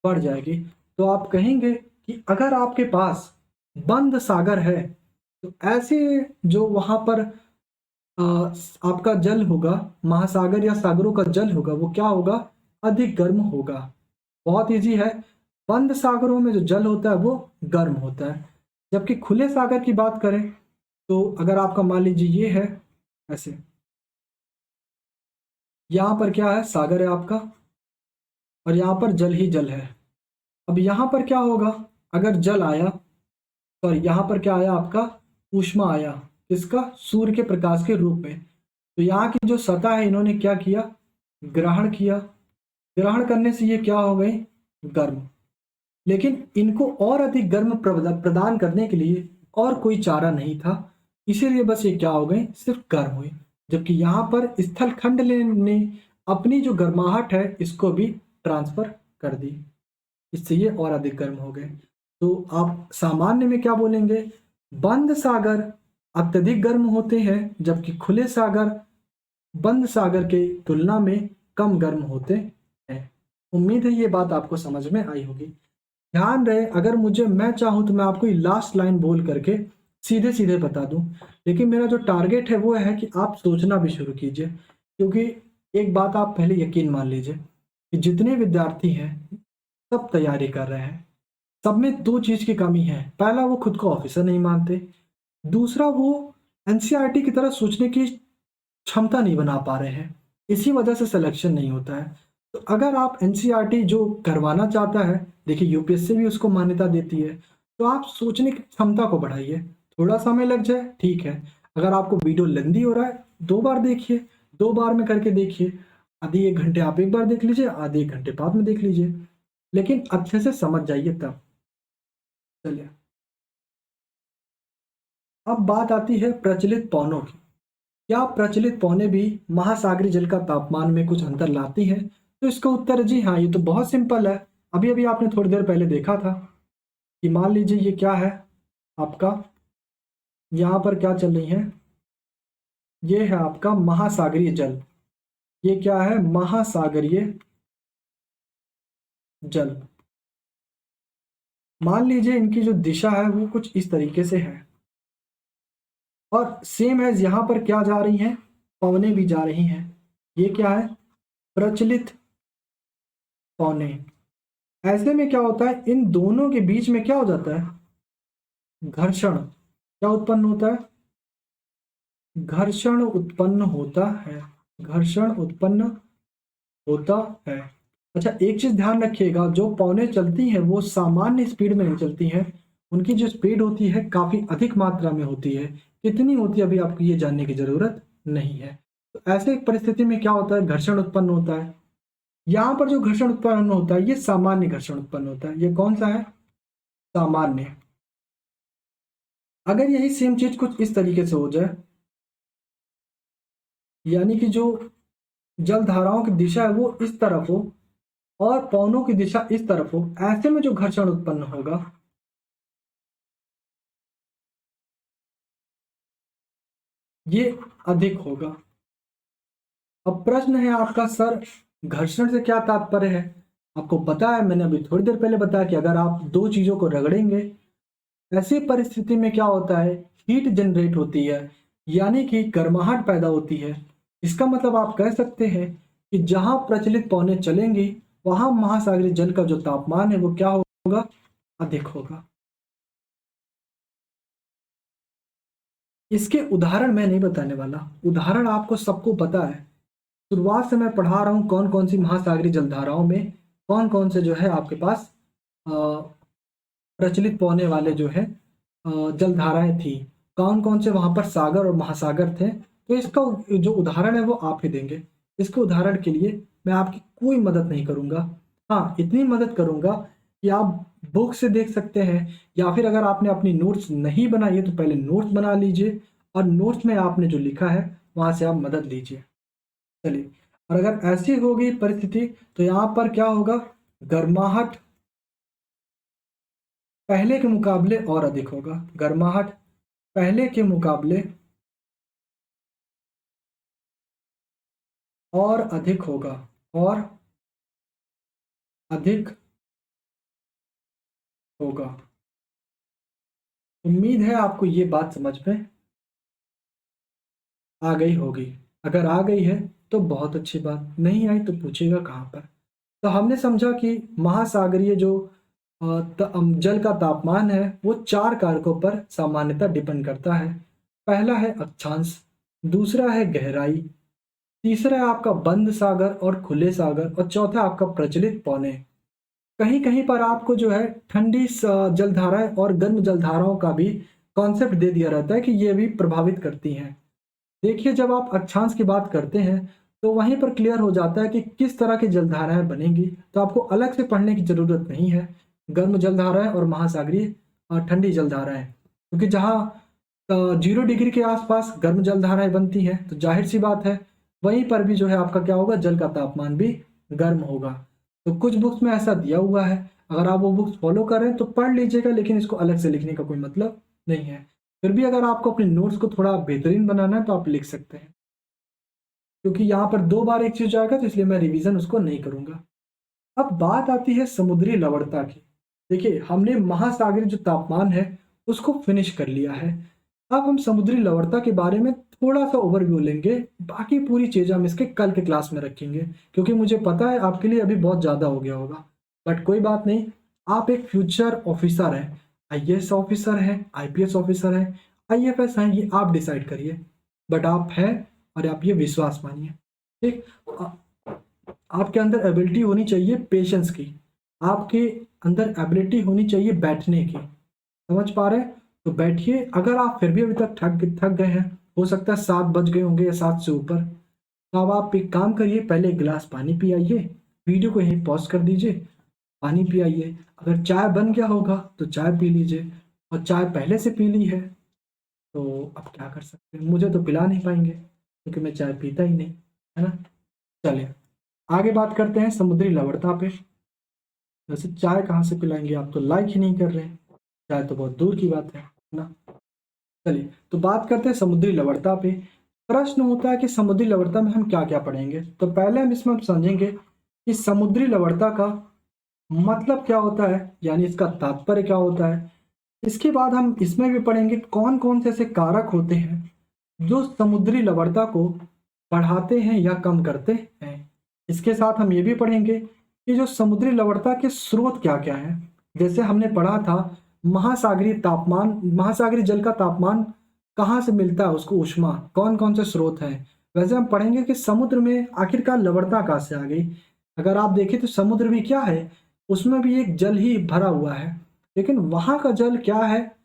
बढ़ जाएगी। तो आप कहेंगे कि अगर आपके पास बंद सागर है तो ऐसे जो वहाँ पर आपका जल होगा, महासागर या सागरों का जल होगा, वो क्या होगा, अधिक गर्म होगा। बहुत इजी है, बंद सागरों में जो जल होता है वो गर्म होता है, जबकि खुले सागर की बात करें तो अगर आपका मान लीजिए ये है ऐसे, यहाँ पर क्या है, सागर है आपका और यहाँ पर जल ही जल है। अब यहाँ पर क्या होगा, अगर जल आया, सॉरी यहाँ पर क्या आया आपका, ऊष्मा आया, किसका, सूर्य के प्रकाश के रूप में। तो यहाँ की जो सतह है इन्होंने क्या किया, ग्रहण किया। ग्रहण करने से ये क्या हो गई, गर्म। लेकिन इनको और अधिक गर्म प्रदान करने के लिए और कोई चारा नहीं था, इसीलिए बस ये क्या हो गए, सिर्फ गर्म हुए। जबकि यहाँ पर स्थलखंड ने अपनी जो गर्माहट है इसको भी ट्रांसफर कर दी, इससे ये और अधिक गर्म हो गए। तो आप सामान्य में क्या बोलेंगे, बंद सागर अत्यधिक गर्म होते हैं, जबकि खुले सागर बंद सागर के तुलना में कम गर्म होते हैं। उम्मीद है ये बात आपको समझ में आई होगी। ध्यान रहे, अगर मैं चाहूँ तो मैं आपको ये लास्ट लाइन बोल करके सीधे सीधे बता दूं, लेकिन मेरा जो टारगेट है वो है कि आप सोचना भी शुरू कीजिए। क्योंकि एक बात आप पहले यकीन मान लीजिए कि जितने विद्यार्थी हैं सब तैयारी कर रहे हैं, सब में दो चीज़ की कमी है। पहला, वो खुद को ऑफिसर नहीं मानते। दूसरा, वो एनसीईआरटी की तरह सोचने की क्षमता नहीं बना पा रहे हैं, इसी वजह से सिलेक्शन नहीं होता है। तो अगर आप एनसीईआरटी जो करवाना चाहता है, देखिए यूपीएससी भी उसको मान्यता देती है, तो आप सोचने की क्षमता को बढ़ाइए। थोड़ा समय लग जाए ठीक है, अगर आपको वीडियो लेंदी हो रहा है 2 बार देखिए, 2 बार में करके देखिए, आधी 1 घंटे आप एक बार देख लीजिए, आधे 1 घंटे बाद में देख लीजिए, लेकिन अच्छे से समझ जाइए तब। चलिए, अब बात आती है प्रचलित पौनों की। क्या प्रचलित पौने भी महासागरीय जल का तापमान में कुछ अंतर लाती हैं? तो इसका उत्तर है जी हाँ, ये तो बहुत सिंपल है। अभी अभी आपने थोड़ी देर पहले देखा था कि मान लीजिए ये क्या है आपका, यहाँ पर क्या चल रही है, ये है आपका महासागरीय जल। ये क्या है, महासागरीय जल। मान लीजिए इनकी जो दिशा है वो कुछ इस तरीके से है, और सेम एज यहाँ पर क्या जा रही हैं, पवनें भी जा रही हैं। ये क्या है, प्रचलित पौने। ऐसे में क्या होता है, इन दोनों के बीच में क्या हो जाता है, घर्षण। क्या उत्पन्न होता है, घर्षण उत्पन्न होता है, घर्षण उत्पन्न होता है। अच्छा, एक चीज ध्यान रखिएगा, जो पौने चलती हैं वो सामान्य स्पीड में नहीं चलती हैं, उनकी जो स्पीड होती है काफी अधिक मात्रा में होती है। कितनी होती है अभी आपको ये जानने की जरूरत नहीं है। तो ऐसे परिस्थिति में क्या होता है, घर्षण उत्पन्न होता है। यहाँ पर जो घर्षण उत्पन्न होता है ये सामान्य घर्षण उत्पन्न होता है। ये कौन सा है, सामान्य। अगर यही सेम चीज कुछ इस तरीके से हो जाए, यानी कि जो जल धाराओं की दिशा है वो इस तरफ हो और पवनों की दिशा इस तरफ हो, ऐसे में जो घर्षण उत्पन्न होगा ये अधिक होगा। अब प्रश्न है आपका, सर घर्षण से क्या तात्पर्य है। आपको पता है, मैंने अभी थोड़ी देर पहले बताया कि अगर आप दो चीजों को रगड़ेंगे, ऐसी परिस्थिति में क्या होता है, हीट जनरेट होती है, यानी कि गर्माहट पैदा होती है। इसका मतलब आप कह सकते हैं कि जहां प्रचलित पौने चलेंगी वहां महासागरीय जल का जो तापमान है वो क्या होगा, अधिक होगा। इसके उदाहरण मैं नहीं बताने वाला, उदाहरण आपको सबको पता है। शुरुआत से मैं पढ़ा रहा हूँ कौन कौन सी महासागरीय जलधाराओं में कौन कौन से जो है आपके पास प्रचलित पौने वाले जो है जलधाराएं थी, कौन कौन से वहां पर सागर और महासागर थे। तो इसका जो उदाहरण है वो आप ही देंगे। इसके उदाहरण के लिए मैं आपकी कोई मदद नहीं करूंगा। हाँ, इतनी मदद करूंगा कि आप बुक से देख सकते हैं, या फिर अगर आपने अपनी नोट्स नहीं बनाई है तो पहले नोट्स बना लीजिए और नोट्स में आपने जो लिखा है वहाँ से आप मदद लीजिए। चलिए, और अगर ऐसी होगी परिस्थिति तो यहाँ पर क्या होगा, गर्माहट पहले के मुकाबले और अधिक होगा। गर्माहट पहले के मुकाबले और अधिक होगा, और अधिक होगा। उम्मीद है आपको ये बात समझ में आ गई होगी। अगर आ गई है तो बहुत अच्छी बात, नहीं आई तो पूछेगा कहाँ पर। तो हमने समझा कि महासागरीय जो जल का तापमान है वो 4 कारकों पर सामान्यतः डिपेंड करता है। पहला है अक्षांश, दूसरा है गहराई, तीसरा है आपका बंद सागर और खुले सागर, और चौथा आपका प्रचलित पौने। कहीं कहीं पर आपको जो है ठंडी जलधाराएं और गर्म जलधाराओं का भी कॉन्सेप्ट दे दिया रहता है कि ये भी प्रभावित करती हैं। देखिए, जब आप अक्षांश की बात करते हैं तो वहीं पर क्लियर हो जाता है कि किस तरह की जलधाराएं बनेंगी, तो आपको अलग से पढ़ने की ज़रूरत नहीं है। गर्म जलधाराएं और महासागरीय ठंडी जलधाराएं, क्योंकि जहाँ 0 डिग्री के आसपास गर्म जलधाराएं बनती हैं तो जाहिर सी बात है वहीं पर भी जो है आपका क्या होगा, जल का तापमान भी गर्म होगा। तो कुछ बुक्स में ऐसा दिया हुआ है, अगर आप वो बुक्स फॉलो करें तो पढ़ लीजिएगा, लेकिन इसको अलग से लिखने का कोई मतलब नहीं है। फिर भी अगर आपको अपने नोट्स को थोड़ा बेहतरीन बनाना है तो आप लिख सकते हैं, क्योंकि यहाँ पर 2 बार एक चीज़ आएगा तो इसलिए मैं रिवीजन उसको नहीं करूँगा। अब बात आती है समुद्री लवणता की। देखिए, हमने महासागरीय जो तापमान है उसको फिनिश कर लिया है। अब हम समुद्री लवणता के बारे में थोड़ा सा ओवरव्यू लेंगे, बाकी पूरी चीज़ हम इसके कल के क्लास में रखेंगे, क्योंकि मुझे पता है आपके लिए अभी बहुत ज़्यादा हो गया होगा। बट कोई बात नहीं, आप एक फ्यूचर ऑफिसर हैं, आईएएस ऑफिसर हैं, आईपीएस ऑफिसर हैं, आईएफएस हैं, ये आप डिसाइड करिए। बट आप हैं और आप ये विश्वास मानिए, ठीक। आपके अंदर एबिलिटी होनी चाहिए पेशेंस की, आपके अंदर एबिलिटी होनी चाहिए बैठने की। समझ पा रहे हैं? तो बैठिए। अगर आप फिर भी अभी तक थक थक गए हैं, हो सकता है 7 बज गए होंगे या 7 से ऊपर, तो अब आप एक काम करिए, पहले एक गिलास पानी पी आइए, वीडियो को यहीं पॉज कर दीजिए, पानी पी आइए। अगर चाय बन गया होगा तो चाय पी लीजिए, और चाय पहले से पी ली है तो अब क्या कर सकते हैं, मुझे तो पिला नहीं पाएंगे क्योंकि मैं चाय पीता ही नहीं, है ना। चलिए आगे बात करते हैं समुद्री लवणता पे। वैसे चाय कहाँ से पिलाएंगे, आप तो लाइक ही नहीं कर रहे हैं, चाय तो बहुत दूर की बात है ना। चलिए तो बात करते हैं समुद्री लवणता पे। प्रश्न होता है कि समुद्री लवणता में हम क्या क्या पढ़ेंगे, तो पहले हम इसमें समझेंगे कि समुद्री लवणता का मतलब क्या होता है, यानी इसका तात्पर्य क्या होता है। इसके बाद हम इसमें भी पढ़ेंगे कौन कौन से ऐसे कारक होते हैं जो समुद्री लवणता को बढ़ाते हैं या कम करते हैं। इसके साथ हम ये भी पढ़ेंगे कि जो समुद्री लवणता के स्रोत क्या क्या हैं। जैसे हमने पढ़ा था महासागरीय तापमान, महासागरीय जल का तापमान कहाँ से मिलता है, उसको ऊष्मा कौन कौन से स्रोत हैं। वैसे हम पढ़ेंगे कि समुद्र में आखिरकार लवणता कहाँ से आ गई। अगर आप देखें तो समुद्र भी क्या है, उसमें भी एक जल ही भरा हुआ है, लेकिन वहाँ का जल क्या है,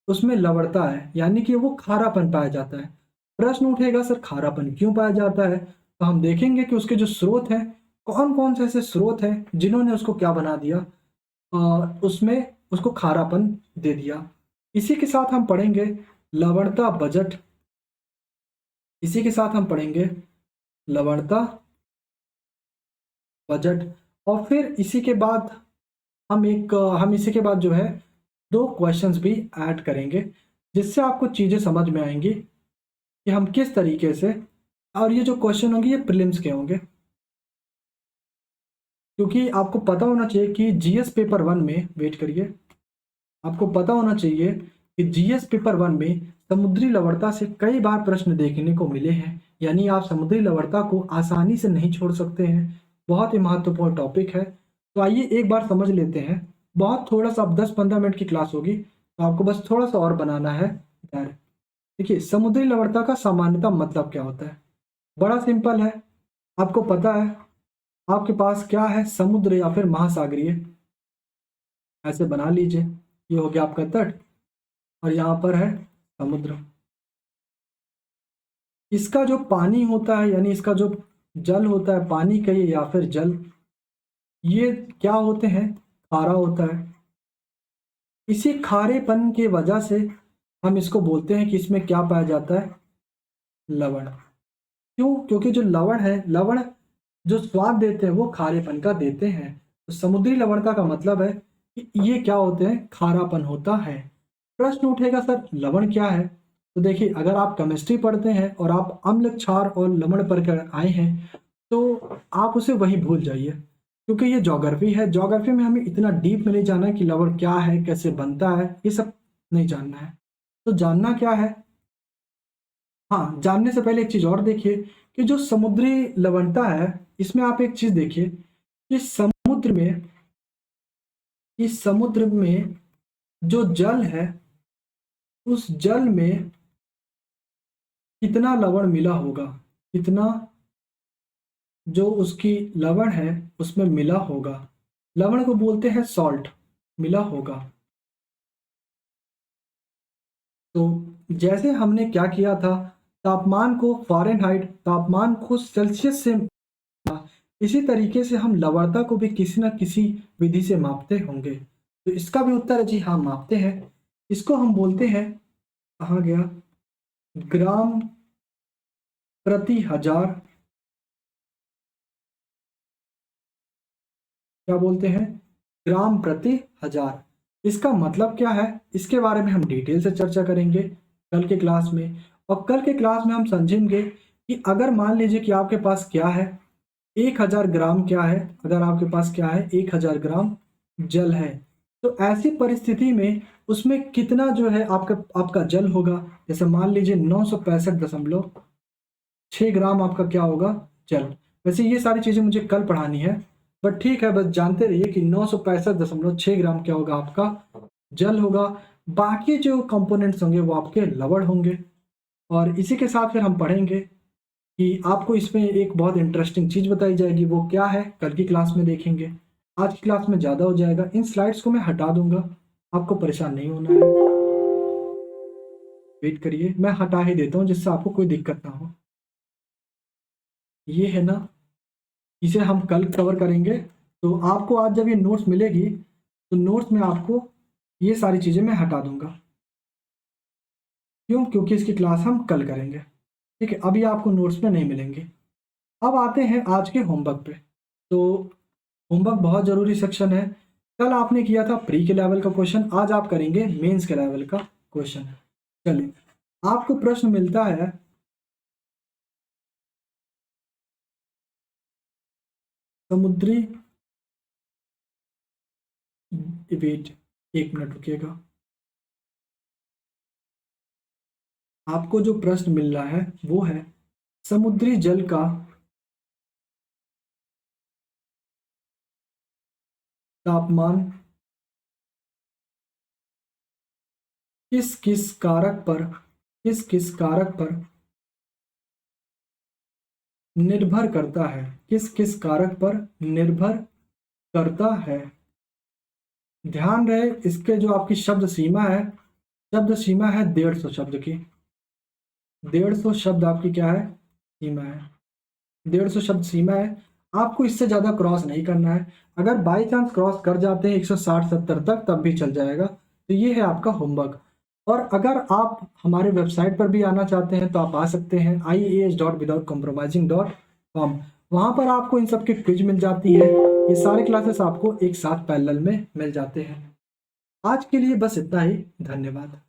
उसमें लवणता है, यानी कि वो खारापन पाया जाता है। प्रश्न उठेगा सर खारापन क्यों पाया जाता है, तो हम देखेंगे कि उसके जो स्रोत हैं, कौन कौन से ऐसे स्रोत हैं जिन्होंने उसको क्या बना दिया, उसमें उसको खारापन दे दिया। इसी के साथ हम पढ़ेंगे लवणता बजट, इसी के साथ हम पढ़ेंगे लवणता बजट, और फिर इसी के बाद हम इसी के बाद जो है 2 क्वेश्चंस भी ऐड करेंगे, जिससे आपको चीज़ें समझ में आएंगी कि हम किस तरीके से, और ये जो क्वेश्चन होंगे ये प्रीलिम्स के होंगे, क्योंकि आपको पता होना चाहिए कि जीएस पेपर 1 में, वेट करिए, आपको पता होना चाहिए कि जीएस पेपर 1 में समुद्री लवणता से कई बार प्रश्न देखने को मिले हैं, यानी आप समुद्री लवणता को आसानी से नहीं छोड़ सकते हैं। बहुत ही महत्वपूर्ण टॉपिक है, तो आइए एक बार समझ लेते हैं। बहुत थोड़ा सा, अब 10-15 मिनट की क्लास होगी तो आपको बस थोड़ा सा और बनाना है तैयार। देखिए, समुद्री लवणता का सामान्यतः मतलब क्या होता है, बड़ा सिंपल है। आपको पता है आपके पास क्या है, समुद्र या फिर महासागरीय, ऐसे बना लीजिए, ये हो गया आपका तट और यहाँ पर है समुद्र। इसका जो पानी होता है, यानी इसका जो जल होता है, पानी कहिए या फिर जल, ये क्या होते हैं, खारा होता है। इसी खारेपन की वजह से हम इसको बोलते हैं कि इसमें क्या पाया जाता है, लवण। क्यों? क्योंकि जो लवण है, लवण जो स्वाद देते हैं वो खारेपन का देते हैं। तो समुद्री लवणता का मतलब है कि ये क्या होते हैं, खारापन होता है। प्रश्न उठेगा सर लवण क्या है? तो देखिए, अगर आप केमिस्ट्री पढ़ते हैं और आप अम्ल, क्षार और लवण पढ़ कर आए हैं तो आप उसे वहीं भूल जाइए, क्योंकि ये ज्योग्राफी है। ज्योग्राफी में हमें इतना डीप में नहीं जानना है कि लवण क्या है, कैसे बनता है, ये सब नहीं जानना है। तो जानना क्या है, हाँ, जानने से पहले एक चीज और देखिए कि जो समुद्री लवणता है, इसमें आप एक चीज देखिए कि समुद्र में जो जल है, उस जल में कितना लवण मिला होगा, कितना जो उसकी लवण है उसमें मिला होगा। लवण को बोलते हैं सॉल्ट, मिला होगा। तो जैसे हमने क्या किया था, तापमान को फ़ारेनहाइट, तापमान को सेल्सियस से, इसी तरीके से हम लवणता को भी किसी न किसी विधि से मापते होंगे। तो इसका भी उत्तर है जी हाँ, मापते हैं। इसको हम बोलते हैं, कहाँ गया, ग्राम प्रति हजार, क्या बोलते हैं, ग्राम प्रति हजार। इसका मतलब क्या है, इसके बारे में हम डिटेल से चर्चा करेंगे कल के क्लास में। और कल के क्लास में हम समझेंगे कि अगर मान लीजिए कि आपके पास क्या है, 1000 ग्राम क्या है, अगर आपके पास क्या है, 1000 ग्राम जल है, तो ऐसी परिस्थिति में उसमें कितना जो है आपका आपका जल होगा। जैसे मान लीजिए 965.6 ग्राम आपका क्या होगा, जल। वैसे ये सारी चीज़ें मुझे कल पढ़ानी है, बट ठीक है, बस जानते रहिए कि 965.6 ग्राम क्या होगा, आपका जल होगा। बाकी जो कंपोनेंट्स होंगे वो आपके लवण होंगे। और इसी के साथ फिर हम पढ़ेंगे कि आपको इसमें एक बहुत इंटरेस्टिंग चीज़ बताई जाएगी, वो क्या है कल की क्लास में देखेंगे। आज की क्लास में ज़्यादा हो जाएगा, इन स्लाइड्स को मैं हटा दूंगा, आपको परेशान नहीं होना है। वेट करिए, मैं हटा ही देता हूँ जिससे आपको कोई दिक्कत ना हो। ये है ना, इसे हम कल कवर करेंगे। तो आपको आज जब ये नोट्स मिलेगी तो नोट्स में आपको ये सारी चीज़ें मैं हटा दूंगा। क्यों? क्योंकि इसकी क्लास हम कल करेंगे। ठीक है, अभी आपको नोट्स में नहीं मिलेंगे। अब आते हैं आज के होमवर्क पे। तो होमवर्क बहुत ज़रूरी सेक्शन है। कल आपने किया था प्री के लेवल का क्वेश्चन, आज आप करेंगे मेंस के लेवल का क्वेश्चन। चलिए, आपको प्रश्न मिलता है, समुद्री, वेट, 1 मिनट रुकिएगा। आपको जो प्रश्न मिल रहा है वो है, समुद्री जल का तापमान किस किस कारक पर, किस किस कारक पर निर्भर करता है, किस किस कारक पर निर्भर करता है। ध्यान रहे, इसके जो आपकी शब्द सीमा है, शब्द सीमा है 150 शब्द की। 150 शब्द आपकी क्या है, सीमा है। 150 शब्द सीमा है, आपको इससे ज़्यादा क्रॉस नहीं करना है। अगर बाई चांस क्रॉस कर जाते हैं 160-70 तक, तब भी चल जाएगा। तो ये है आपका होमवर्क। और अगर आप हमारे वेबसाइट पर भी आना चाहते हैं तो आप आ सकते हैं, IAS.withoutcompromising.com। वहाँ पर आपको इन सब की क्विज मिल जाती है। ये सारे क्लासेस आपको एक साथ पैरेलल में मिल जाते हैं। आज के लिए बस इतना ही, धन्यवाद।